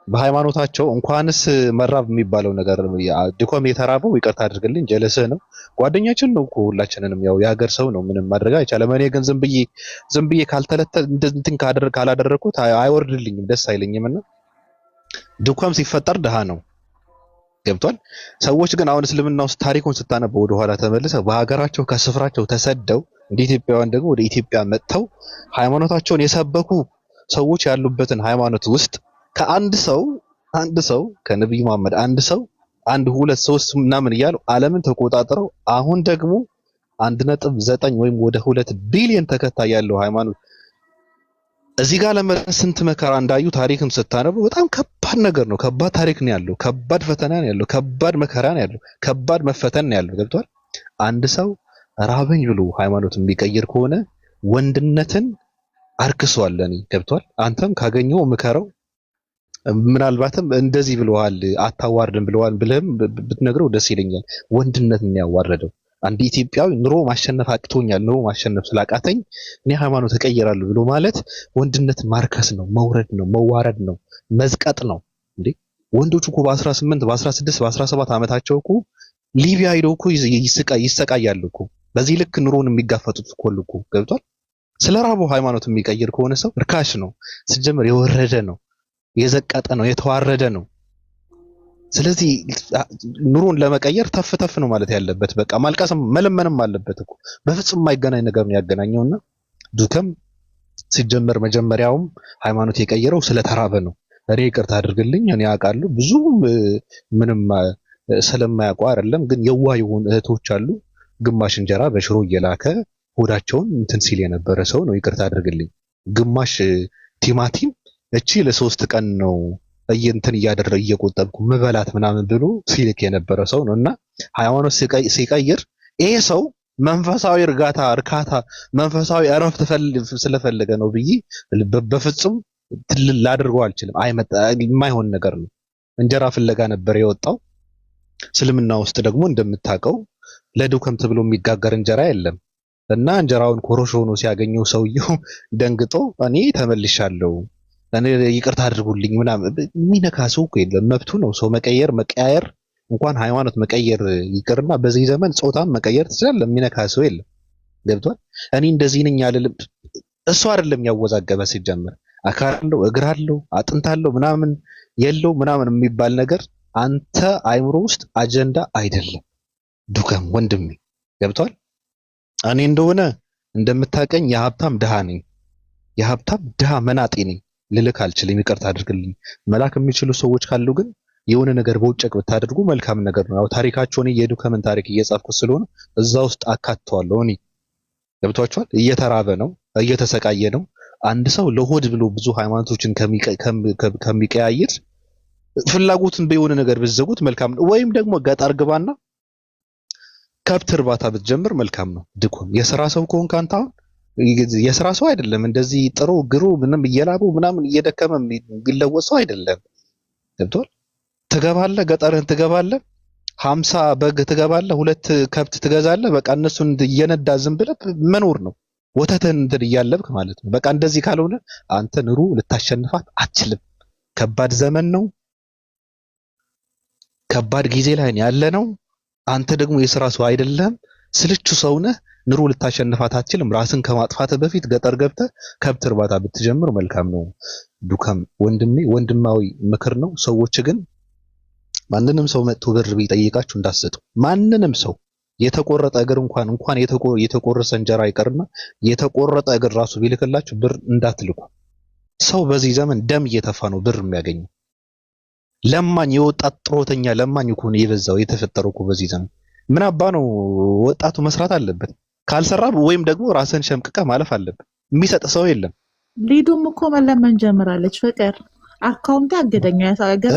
በሃይማኖታቸው እንኳንስ መራብ የሚባለው ነገር ዱከም የተራበው ይቅርታ አድርግልኝ ጀለስህ ነው ጓደኛችን ነው እኮ ሁላችንንም ያው የሀገር ሰው ነው ምንም ማድረግ አይቻልም። እኔ ግን ዝም ብዬ እንትን ካላደረኩት አይወርድልኝም ደስ አይለኝምና ዱከም ሲፈጠር ድሃ ነው። ገብቷል? ሰዎች ግን አሁን እስልምና ውስጥ ታሪኩን ስታነበው ወደ ኋላ ተመልሰው በሀገራቸው ከስፍራቸው ተሰደው እንደ ኢትዮጵያውያን ደግሞ ወደ ኢትዮጵያ መጥተው ሃይማኖታቸውን የሰበኩ ሰዎች ያሉበትን ሃይማኖት ውስጥ ከአንድ ሰው ከነብዩ መሐመድ አንድ ሁለት ሶስት ምናምን እያሉ ዓለምን ተቆጣጥረው አሁን ደግሞ 1.9 ወይም ወደ 2 ቢሊዮን ተከታይ ያለው ሃይማኖት እዚህ ጋር ለመድረስ ስንት መከራ እንዳዩ ታሪክም ስታነቡ በጣም ከባድ ነገር ነው። ከባድ ታሪክ ነው ያለው፣ ከባድ ፈተና ነው ያለው፣ ከባድ መከራ ነው ያለው፣ ከባድ መፈተን ነው ያለው። ገብቷል? አንድ ሰው ራበኝ ብሎ ሃይማኖትን የሚቀይር ከሆነ ወንድነትን አርክሷል። ለኔ ገብቷል? አንተም ካገኘው ምከረው። ምናልባትም እንደዚህ ብለዋል አታዋርድም ብለዋል ብለህም ብትነግረው ደስ ይለኛል። ወንድነትን ያዋረደው አንድ ኢትዮጵያዊ ኑሮ ማሸነፍ አቅቶኛል፣ ኑሮ ማሸነፍ ስላቃተኝ እኔ ሃይማኖት እቀይራለሁ ብሎ ማለት ወንድነትን ማርከስ ነው፣ መውረድ ነው፣ መዋረድ ነው፣ መዝቀጥ ነው። እንዴ ወንዶች እኮ በ18 በ16 በ17 ዓመታቸው እኮ ሊቢያ ሄደው እኮ ይሰቃያሉ እኮ። በዚህ ልክ ኑሮን የሚጋፈጡት እኮ ገብቷል? ስለራበው ሃይማኖት የሚቀይር ከሆነ ሰው ርካሽ ነው፣ ሲጀምር የወረደ ነው፣ የዘቀጠ ነው፣ የተዋረደ ነው። ስለዚህ ኑሮን ለመቀየር ተፍ ነው ማለት ያለበት። በቃ ማልቀስም መለመንም አለበት እኮ። በፍጹም የማይገናኝ ነገር ነው ያገናኘውና ዱከም ሲጀመር መጀመሪያውም ሃይማኖት የቀየረው ስለተራበ ነው። እኔ ይቅርታ አድርግልኝ፣ እኔ አውቃለሁ ብዙ ምንም ስለማያውቁ አይደለም፣ ግን የዋህ የሆኑ እህቶች አሉ። ግማሽ እንጀራ በሽሮ እየላከ ሆዳቸውን እንትን ሲል የነበረ ሰው ነው። ይቅርታ አድርግልኝ። ግማሽ ቲማቲም እቺ ለ3 ቀን ነው እንትን እያደረገ እየቆጠብኩ መበላት ምናምን ብሎ ሲልክ የነበረ ሰው ነውና ሃይማኖት ሲቀይር ይሄ ሰው መንፈሳዊ እርካታ መንፈሳዊ እረፍት ስለፈለገ ነው ብዬ በፍጹም ላድርገው አልችልም። የማይሆን ነገር ነው። እንጀራ ፍለጋ ነበር የወጣው። እስልምና ውስጥ ደግሞ እንደምታውቀው ለዱከም ተብሎ የሚጋገር እንጀራ የለም እና እንጀራውን ኮሮሾ ሆኖ ሲያገኘው ሰውየው ደንግጦ እኔ ተመልሻለሁ፣ እኔ ይቅርታ አድርጉልኝ ምናምን የሚነካ ሰው እኮ የለም። መብቱ ነው። ሰው መቀየር እንኳን ሃይማኖት መቀየር ይቅርና በዚህ ዘመን ጾታም መቀየር ትችላለህ። የሚነካ ሰው የለም። ገብቷል? እኔ እንደዚህ ነኝ አልልም። እሱ አይደለም ያወዛገበ ሲጀመር አካል አለው፣ እግር አለው፣ አጥንት አለው ምናምን የለው ምናምን የሚባል ነገር አንተ አይምሮ ውስጥ አጀንዳ አይደለም። ዱከም ወንድሜ ገብቷል? እኔ እንደሆነ እንደምታቀኝ የሀብታም ድሃ ነኝ። የሀብታም ድሃ መናጤ ነኝ። ልልክ አልችልም። ይቅርታ አድርግልኝ። መላክ የሚችሉ ሰዎች ካሉ ግን የሆነ ነገር በውጭቅ ብታደርጉ መልካም ነገር ነው። ያው ታሪካቸውን የዱከምን ታሪክ እየጻፍኩ ስለሆነ እዛ ውስጥ አካትተዋለሁ። እኔ ገብቷቸዋል። እየተራበ ነው፣ እየተሰቃየ ነው። አንድ ሰው ለሆድ ብሎ ብዙ ሃይማኖቶችን ከሚቀያየር ፍላጎትን በየሆነ ነገር ብትዘጉት መልካም ነው። ወይም ደግሞ ገጠር ግባና ከብት እርባታ ብትጀምር መልካም ነው። ድኮም የሥራ ሰው ከሆንክ አንተ አሁን የሥራ ሰው አይደለም። እንደዚህ ጥሩ ግሩ ምንም እየላቡ ምናምን እየደከመ የሚለወጥ ሰው አይደለም። ገብቷል? ትገባለህ፣ ገጠርህን ትገባለህ፣ 50 በግ ትገባለህ፣ 2 ከብት ትገዛለህ። በቃ እነሱን እየነዳ ዝም ብለህ መኖር ነው። ወተትን እንትን እያለብክ ማለት ነው። በቃ እንደዚህ ካልሆነ አንተ ኑሮ ልታሸንፋት አትችልም። ከባድ ዘመን ነው። ከባድ ጊዜ ላይ ያለ ነው። አንተ ደግሞ የሥራ ሰው አይደለም። ስልቹ ሰው ነህ። ኑሮ ልታሸንፋት አትችልም። ራስን ከማጥፋት በፊት ገጠር ገብተህ ከብት እርባታ ብትጀምር መልካም ነው። ዱከም ወንድሜ፣ ወንድማዊ ምክር ነው። ሰዎች ግን ማንንም ሰው መጥቶ ብር ቢጠይቃችሁ እንዳትሰጡ። ማንንም ሰው የተቆረጠ እግር እንኳን የተቆረሰ እንጀራ ይቀርና የተቆረጠ እግር ራሱ ቢልክላችሁ ብር እንዳትልኩ። ሰው በዚህ ዘመን ደም እየተፋ ነው ብር የሚያገኘው። ለማኝ የወጣት ጥሮተኛ ለማኝ እኮ ነው የበዛው የተፈጠረው እኮ በዚህ ዘመን። ምን አባ ነው ወጣቱ መስራት አለበት። ካልሰራ ወይም ደግሞ ራስን ሸምቅቀ ማለፍ አለበት። የሚሰጥ ሰው የለም። ሊዱም እኮ መለመን ጀምራለች። ፍቅር አካውንት ያገደኝ ያሳገረ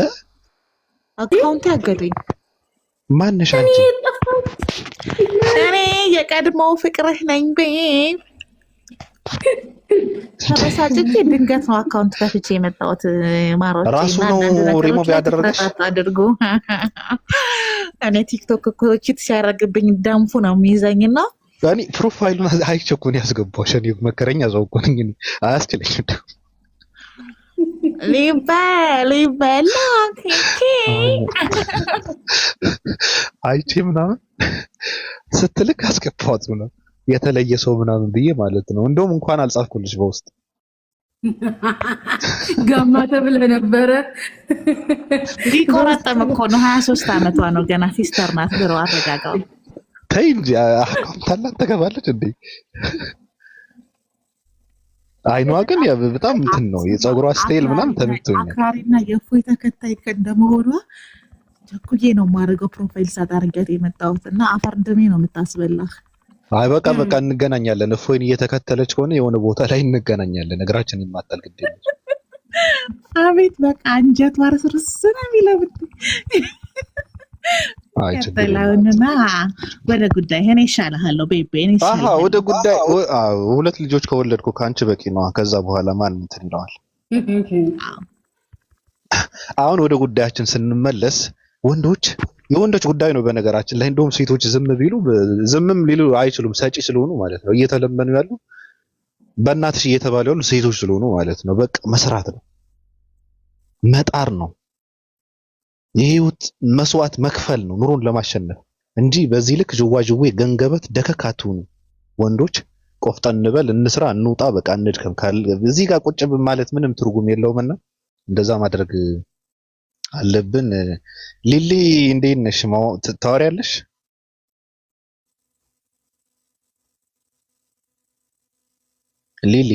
አካውንት ያገደኝ ማንሽ አንቺ? እኔ የቀድሞው ፍቅርህ ነኝ ቤት ተበሳጭቼ ድንገት ነው አካውንት ከፍቼ የመጣሁት። ማሮቼ ራሱ ነው ሪሞቭ ያደረገሽ አድርጎ። እኔ ቲክቶክ እኮ ቺት ሲያደርግብኝ ደንፉ ነው የሚይዘኝና እኔ ፕሮፋይሉን አይቼ እኮ ነው ያስገባሁሽ። እኔ መከረኛ ዘው እኮ ነኝ። አያስችለኝም። ሊበላ አይቼ ምናምን ስትልክ አስገባሁት ነው የተለየ ሰው ምናምን ብዬ ማለት ነው። እንደውም እንኳን አልጻፍኩልሽ በውስጥ ጋማ ተብለ ነበረ። ሊቆረጠም እኮ ነው። 23 ዓመቷ ነው ገና። ሲስተር ናት። ብሮ አረጋጋው ተይ እንጂ አካውንት አላት ተገባለች እንዴ? አይኗ ግን በጣም እንትን ነው የፀጉሯ ስታይል ምናምን ተመችቶኛል። አክራሪና የእፎይ ተከታይ እንደመሆኗ ቸኩዬ ነው የማደርገው ፕሮፋይል ሳታርጊያት የመጣሁት እና አፈር ድሜ ነው የምታስበላህ። አይ በቃ እንገናኛለን። እፎይን እየተከተለች ከሆነ የሆነ ቦታ ላይ እንገናኛለን። እግራችን ይማጣል ግድ የለም። አቤት በቃ አንጀት ማርስርስ ነው የሚለብት። አይ ከተላውንና ወደ ጉዳይ እኔ ይሻልሃለሁ ቤቤ። እኔ ይሻልሃለሁ። ወደ ጉዳይ ሁለት ልጆች ከወለድኩ ከአንቺ በቂ ነው። ከዛ በኋላ ማን እንትን ይለዋል? አሁን ወደ ጉዳያችን ስንመለስ የወንዶች ጉዳይ ነው በነገራችን ላይ። እንደውም ሴቶች ዝምም ሊሉ አይችሉም፣ ሰጪ ስለሆኑ ማለት ነው። እየተለመኑ ያሉ በእናትሽ እየተባሉ ያሉ ሴቶች ስለሆኑ ማለት ነው። በቃ መስራት ነው፣ መጣር ነው፣ የህይወት መስዋዕት መክፈል ነው ኑሮን ለማሸነፍ እንጂ በዚህ ልክ ጅዋጅዌ ገንገበት ደከክ አትሁኑ። ወንዶች ቆፍጠን እንበል፣ እንስራ፣ እንውጣ፣ በቃ እንድከም። እዚህ ጋር ቁጭ ማለት ምንም ትርጉም የለውምና እንደዛ ማድረግ አለብን። ሊሊ እንዴት ነሽ? ታወሪያለሽ? ሊሊ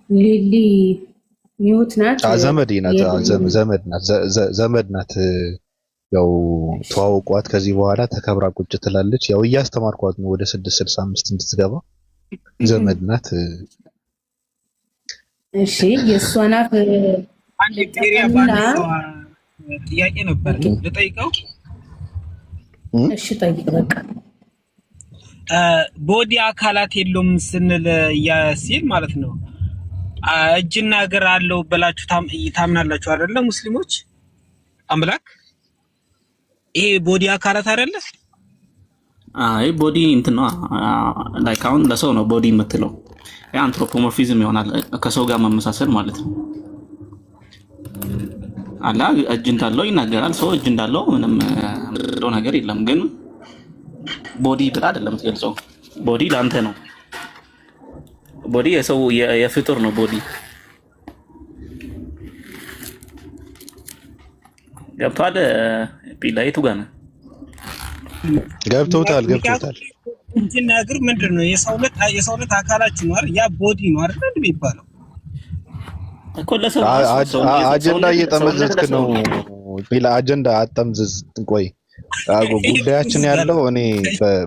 ሊሊ ሚውት ናት። ዘመድ ናት። ያው ተዋውቋት ከዚህ በኋላ ተከብራ ቁጭ ትላለች። ያው እያስተማርኳት ነው ወደ 665 እንድትገባ። ዘመድ ናት። እሺ የእሷን አፍ አንድ ቴሪያ ባለው ጥያቄ ነበር ልጠይቀው። እሺ ጠይቅ። በቃ ቦዲ አካላት የለውም ስንል ሲል ማለት ነው እጅና እግር አለው ብላችሁ ታምናላችሁ አይደለ? ሙስሊሞች አምላክ ይሄ ቦዲ አካላት አይደለ? አይ ቦዲ እንትን ነው ላይክ አሁን ለሰው ነው ቦዲ የምትለው የአንትሮፖሞርፊዝም ይሆናል፣ ከሰው ጋር መመሳሰል ማለት ነው። አላ እጅ እንዳለው ይናገራል። ሰው እጅ እንዳለው ምንም ነገር የለም። ግን ቦዲ ብላ አይደለም ትገልጸው። ቦዲ ለአንተ ነው። ቦዲ የሰው የፍጡር ነው። ቦዲ ገብቷል። ፒላይቱ ጋር ነው ገብቶታል። እጅና እግር ምንድን ነው? የሰውነት አካላችን ነው አይደል? ያ ቦዲ ነው አይደል የሚባለው እኮ ለሰው አጀንዳ እየጠመዘዝክ ነው። ፒላ አጀንዳ አጠምዝዝ። ቆይ ጉዳያችን ያለው እኔ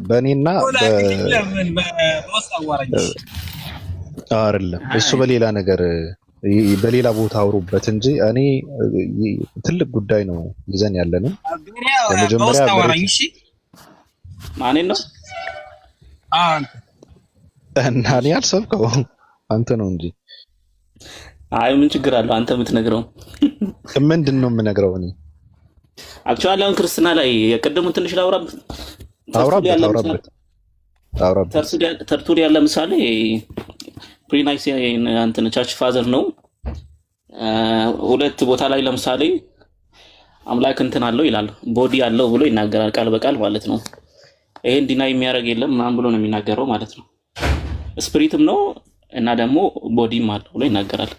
በእኔና አይደለም እሱ በሌላ ነገር በሌላ ቦታ አውሩበት እንጂ እኔ ትልቅ ጉዳይ ነው ይዘን ያለነው። ለመጀመሪያ ማን ነው እና እኔ አልሰብከው አንተ ነው እንጂ። አይ ምን ችግር አለው አንተ የምትነግረው? ምንድን ነው የምነግረው? እኔ አክቹዋሊ አሁን ክርስትና ላይ የቀደሙን ትንሽ ላውራበት። ተርቱሊያን ለምሳሌ ፕሪናይስ እንትን ቸርች ፋዘር ነው። ሁለት ቦታ ላይ ለምሳሌ አምላክ እንትን አለው ይላል፣ ቦዲ አለው ብሎ ይናገራል፣ ቃል በቃል ማለት ነው። ይሄን ዲናይ የሚያደርግ የለም ምናምን ብሎ ነው የሚናገረው ማለት ነው። ስፒሪትም ነው እና ደግሞ ቦዲም አለው ብሎ ይናገራል።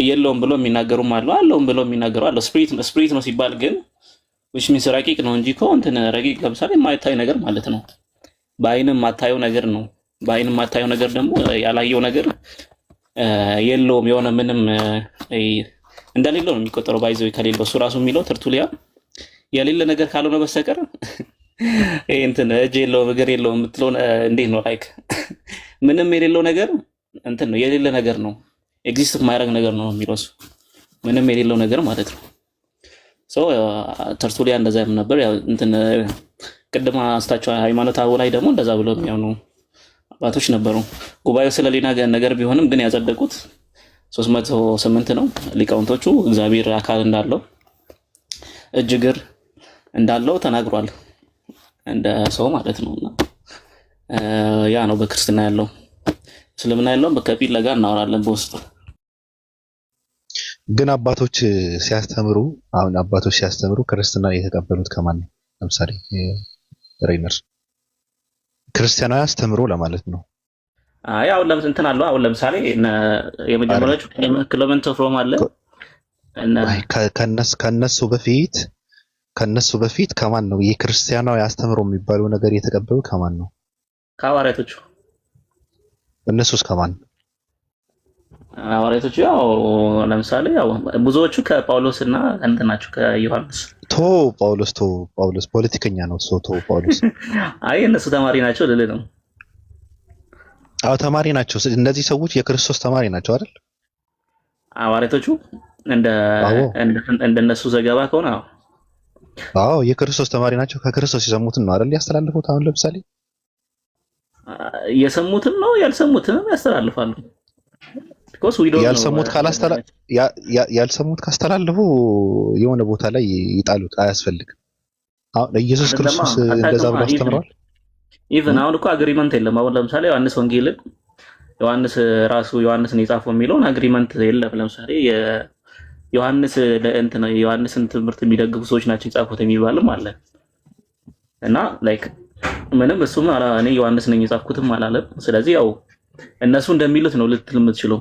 የለውም ብሎ የሚናገሩም አለው፣ አለውም ብሎ የሚናገሩ አለው። ስፒሪት ነው ሲባል ግን which means ረቂቅ ነው እንጂ እኮ እንትን ረቂቅ ለምሳሌ የማይታይ ነገር ማለት ነው። በአይንም ማታየው ነገር ነው። በአይንም ማታየው ነገር ደግሞ ያላየው ነገር የለውም፣ የሆነ ምንም እንደሌለው ነው የሚቆጠረው። ባይዘው ከሌለው እሱ ራሱ የሚለው ተርቱሊያ የሌለ ነገር ካልሆነ በስተቀር እንትን እጅ የለውም እግር የለውም የምትለው እንዴት ነው? ላይክ ምንም የሌለው ነገር እንትን ነው፣ የሌለ ነገር ነው፣ ኤግዚስት የማያደርግ ነገር ነው የሚለው እሱ። ምንም የሌለው ነገር ማለት ነው። ሶ ተርቱሊያ እንደዛ ነበር። ያው እንትን ቅድማ አስታቸው ሃይማኖት አው ላይ ደግሞ እንደዛ ብለው የሚያምኑ አባቶች ነበሩ። ጉባኤው ስለሌላ ነገር ቢሆንም ግን ያጸደቁት 308 ነው ሊቃውንቶቹ። እግዚአብሔር አካል እንዳለው እጅ እግር እንዳለው ተናግሯል፣ እንደ ሰው ማለት ነውና ያ ነው በክርስትና ያለው። እስልምና ያለው በከፊል ለጋ እናወራለን በውስጡ። ግን አባቶች ሲያስተምሩ ክርስትና የተቀበሉት ከማን ነው? ለምሳሌ ሬይነር ክርስቲያናዊ አስተምሮ ለማለት ነው። አይ አሁን ለምሳሌ እንትን አለው። አሁን ለምሳሌ የመጀመሪያዎቹ ክለመንት ኦፍ ሮም አለ፣ እና ከነሱ በፊት ከማን ነው የክርስቲያናዊ አስተምሮ የሚባለው ነገር የተቀበሉ ከማን ነው? ከሐዋርያቶቹ። እነሱስ ከማን? ሐዋርያቶቹ ያው ለምሳሌ ያው ብዙዎቹ ከጳውሎስ እና እንትን ናቸው ከዮሐንስ። ጳውሎስ ፖለቲከኛ ነው። ጳውሎስ አይ እነሱ ተማሪ ናቸው ልልህ ነው። አዎ ተማሪ ናቸው። እነዚህ ሰዎች የክርስቶስ ተማሪ ናቸው አይደል? ሐዋርያቶቹ እንደነሱ ዘገባ ከሆነ አዎ የክርስቶስ ተማሪ ናቸው። ከክርስቶስ የሰሙትን ነው አይደል ያስተላልፉት። አሁን ለምሳሌ የሰሙትን ነው ያልሰሙትን ያስተላልፋሉ። ያልሰሙት ካስተላልፉ የሆነ ቦታ ላይ ይጣሉት፣ አያስፈልግም። አሁን ኢየሱስ ክርስቶስ እንደዛ ብሎ አስተምሯል። ኢቭን አሁን እኮ አግሪመንት የለም። አሁን ለምሳሌ ዮሐንስ ወንጌልን ዮሐንስን የጻፈው የሚለውን አግሪመንት የለም። ለምሳሌ የዮሐንስን ትምህርት የሚደግፉ ሰዎች ናቸው የጻፉት የሚባልም አለ እና ላይክ ምንም እሱም እኔ ዮሐንስ ነኝ የጻፍኩትም አላለም። ስለዚህ ያው እነሱ እንደሚሉት ነው ልትል የምትችለው።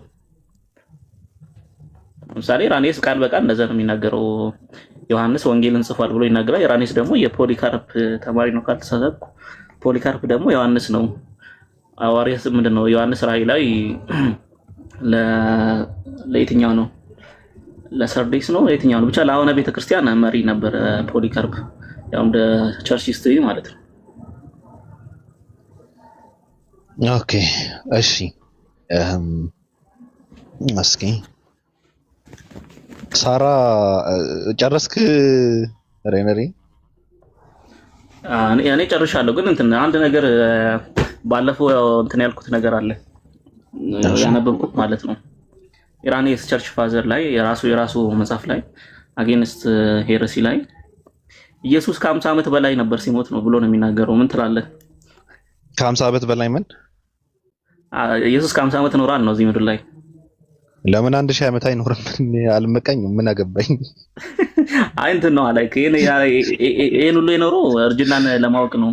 ለምሳሌ ራኔስ ቃል በቃል እንደዛ ነው የሚናገረው። ዮሐንስ ወንጌልን ጽፏል ብሎ ይናገራል። ራኔስ ደግሞ የፖሊካርፕ ተማሪ ነው ካልተሳሳትኩ። ፖሊካርፕ ደግሞ ዮሐንስ ነው ሐዋርያስ ምንድነው ዮሐንስ ራእይ ላይ ለየትኛው ነው ለሰርዴስ ነው የትኛው ነው ብቻ ለአሁነ ቤተክርስቲያን መሪ ነበር ፖሊካርፕ። ያው እንደ ቸርች ሂስትሪ ማለት ነው። ኦኬ እሺ እስኪ ሳራ ጨረስክ? ሬነሪ እኔ ጨርሻለሁ፣ ግን አንድ ነገር ባለፈው እንትን ያልኩት ነገር አለ ያነበብኩት ማለት ነው። ኢራኒስ ቸርች ፋዘር ላይ የራሱ መጽሐፍ ላይ አጌንስት ሄረሲ ላይ ኢየሱስ ከ50 ዓመት በላይ ነበር ሲሞት ነው ብሎ ነው የሚናገረው። ምን ትላለህ? ከ50 ዓመት በላይ ምን? ኢየሱስ ከ50 ዓመት ኖሯል ነው እዚህ ምድር ላይ። ለምን 1000 ዓመት አይኖርም? አልመቀኝም። ምን አገባኝ? አይ እንትን ነው አላይክ ይሄን ሁሉ የኖረው እርጅናን ለማወቅ ነው።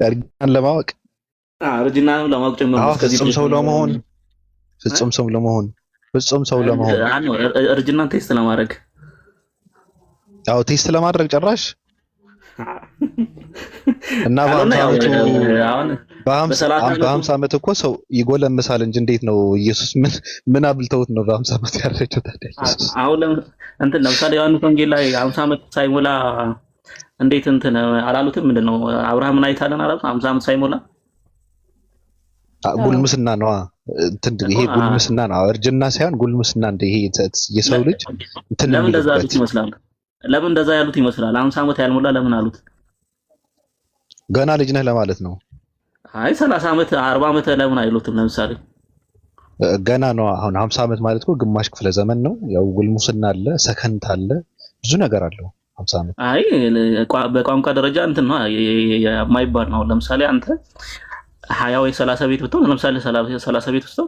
እርጅናን ለማወቅ እርጅናን ለማወቅ ጭምር ነው። ፍጹም ሰው ለመሆን እርጅናን ቴስት ለማድረግ አዎ ቴስት ለማድረግ ጭራሽ እና በ50 ዓመት እኮ ሰው ይጎለምሳል እንጂ እንዴት ነው ኢየሱስ ምን አብልተውት ነው በ50 ዓመት ያረጀው ታዲያ? አሁን እንትን ለምሳሌ ዮሐንስ ወንጌል ላይ 50 ዓመት ሳይሞላ እንዴት እንትን አላሉትም? ምንድነው አብርሃምን አይታለን አላሉት? 50 ዓመት ሳይሞላ ጉልምስና ነው እንትን ይሄ ጉልምስና ነው፣ እርጅና ሳይሆን ጉልምስና። እንደ ይሄ የሰው ልጅ እንትን ለምን እንደዛ ያሉት ይመስላል? 50 ዓመት ያልሞላ ለምን አሉት? ገና ልጅ ነህ ለማለት ነው። አይ 30 ዓመት 40 ዓመት ለምን አይሉትም? ለምሳሌ ገና ነው። አሁን 50 ዓመት ማለት እኮ ግማሽ ክፍለ ዘመን ነው። ያው ጉልሙስና አለ፣ ሰከንት አለ፣ ብዙ ነገር አለው 50 ዓመት። አይ በቋንቋ ደረጃ እንትን ነው የማይባል ነው። ለምሳሌ አንተ 20 ወይ 30 ቤት ብትሆን ለምሳሌ 30 ቤት ውስጥ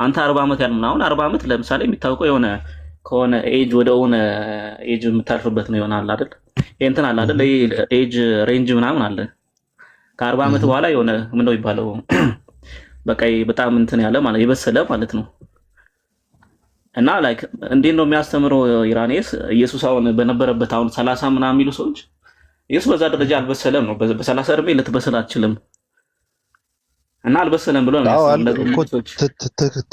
አንተ 40 ዓመት ያልሞላ አሁን 40 ዓመት ለምሳሌ የሚታወቀው የሆነ ከሆነ ኤጅ ወደ ሆነ ኤጅ የምታልፍበት ነው ይሆናል አይደል? እንትን አለ አይደል? ኤጅ ሬንጅ ምናምን አለ። ከ40 ዓመት በኋላ የሆነ ምን ነው ይባለው በቃ በጣም እንትን ያለ ማለት የበሰለ ማለት ነው። እና ላይክ እንዴት ነው የሚያስተምረው ኢራኔስ ኢየሱስ አሁን በነበረበት አሁን 30 ምናምን የሚሉ ሰዎች ኢየሱስ በዛ ደረጃ አልበሰለም ነው። በ30 እድሜ ልትበሰል አትችልም እና አልበሰለም ብሎ ነው የሚያስተምረው።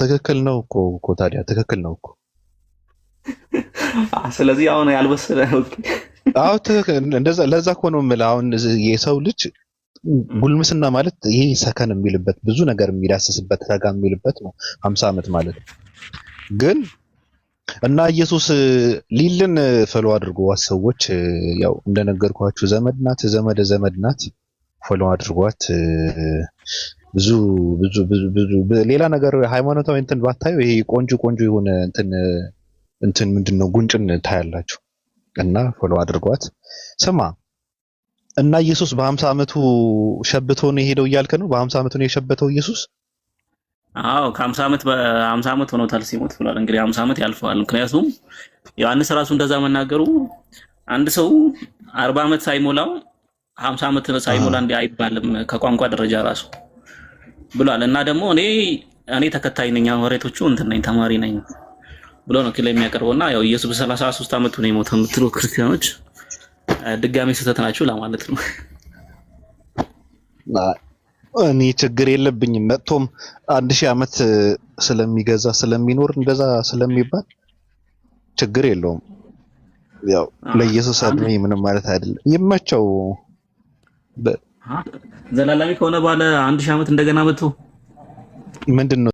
ትክክል ነው እኮ ታዲያ ትክክል ነው እኮ። ስለዚህ አሁን ያልበሰለ አዎ እንደዛ ለዛ እኮ ነው የምልህ። አሁን የሰው ልጅ ጉልምስና ማለት ይሄ ሰከን የሚልበት ብዙ ነገር የሚዳስስበት ረጋ የሚልበት ነው 50 ዓመት ማለት ግን እና ኢየሱስ ሊልን ፈሎ አድርጓት ሰዎች ያው እንደነገርኳችሁ ዘመድ ናት ፈሎ አድርጓት ብዙ ሌላ ነገር ሃይማኖታዊ እንትን ባታዩ ይሄ ቆንጆ የሆነ እንትን ምንድነው ጉንጭን ታያላችሁ እና ፎሎ አድርጓት። ስማ እና ኢየሱስ በ50 ዓመቱ ሸብቶ ነው የሄደው እያልከ ነው? በ50 ዓመቱ ነው የሸበተው ኢየሱስ? አዎ ከ50 ዓመት በ50 ዓመት ሆኖታል ሲሞት ብሏል። እንግዲህ 50 ዓመት ያልፈዋል። ምክንያቱም ዮሐንስ ራሱ እንደዛ መናገሩ አንድ ሰው 40 ዓመት ሳይሞላው 50 ዓመት ሳይሞላ እንደ አይባልም ከቋንቋ ደረጃ ራሱ ብሏል። እና ደግሞ እኔ ተከታይ ነኝ፣ ሐዋርያቶቹ እንትን ነኝ፣ ተማሪ ነኝ። ብሎ ነው ክሌም የሚያቀርበውና ያው ኢየሱስ በ33 ዓመቱ ነው የሞተው የምትሉ ክርስቲያኖች ድጋሚ ስህተት ናችሁ ለማለት ነው። እኔ ችግር የለብኝም መጥቶም 1000 ዓመት ስለሚገዛ ስለሚኖር እንደዛ ስለሚባል ችግር የለውም። ያው ለኢየሱስ እድሜ ምንም ማለት አይደለም። ይመቸው ዘላለሚ ከሆነ ባለ 1000 ዓመት እንደገና መጥቶ ምንድነው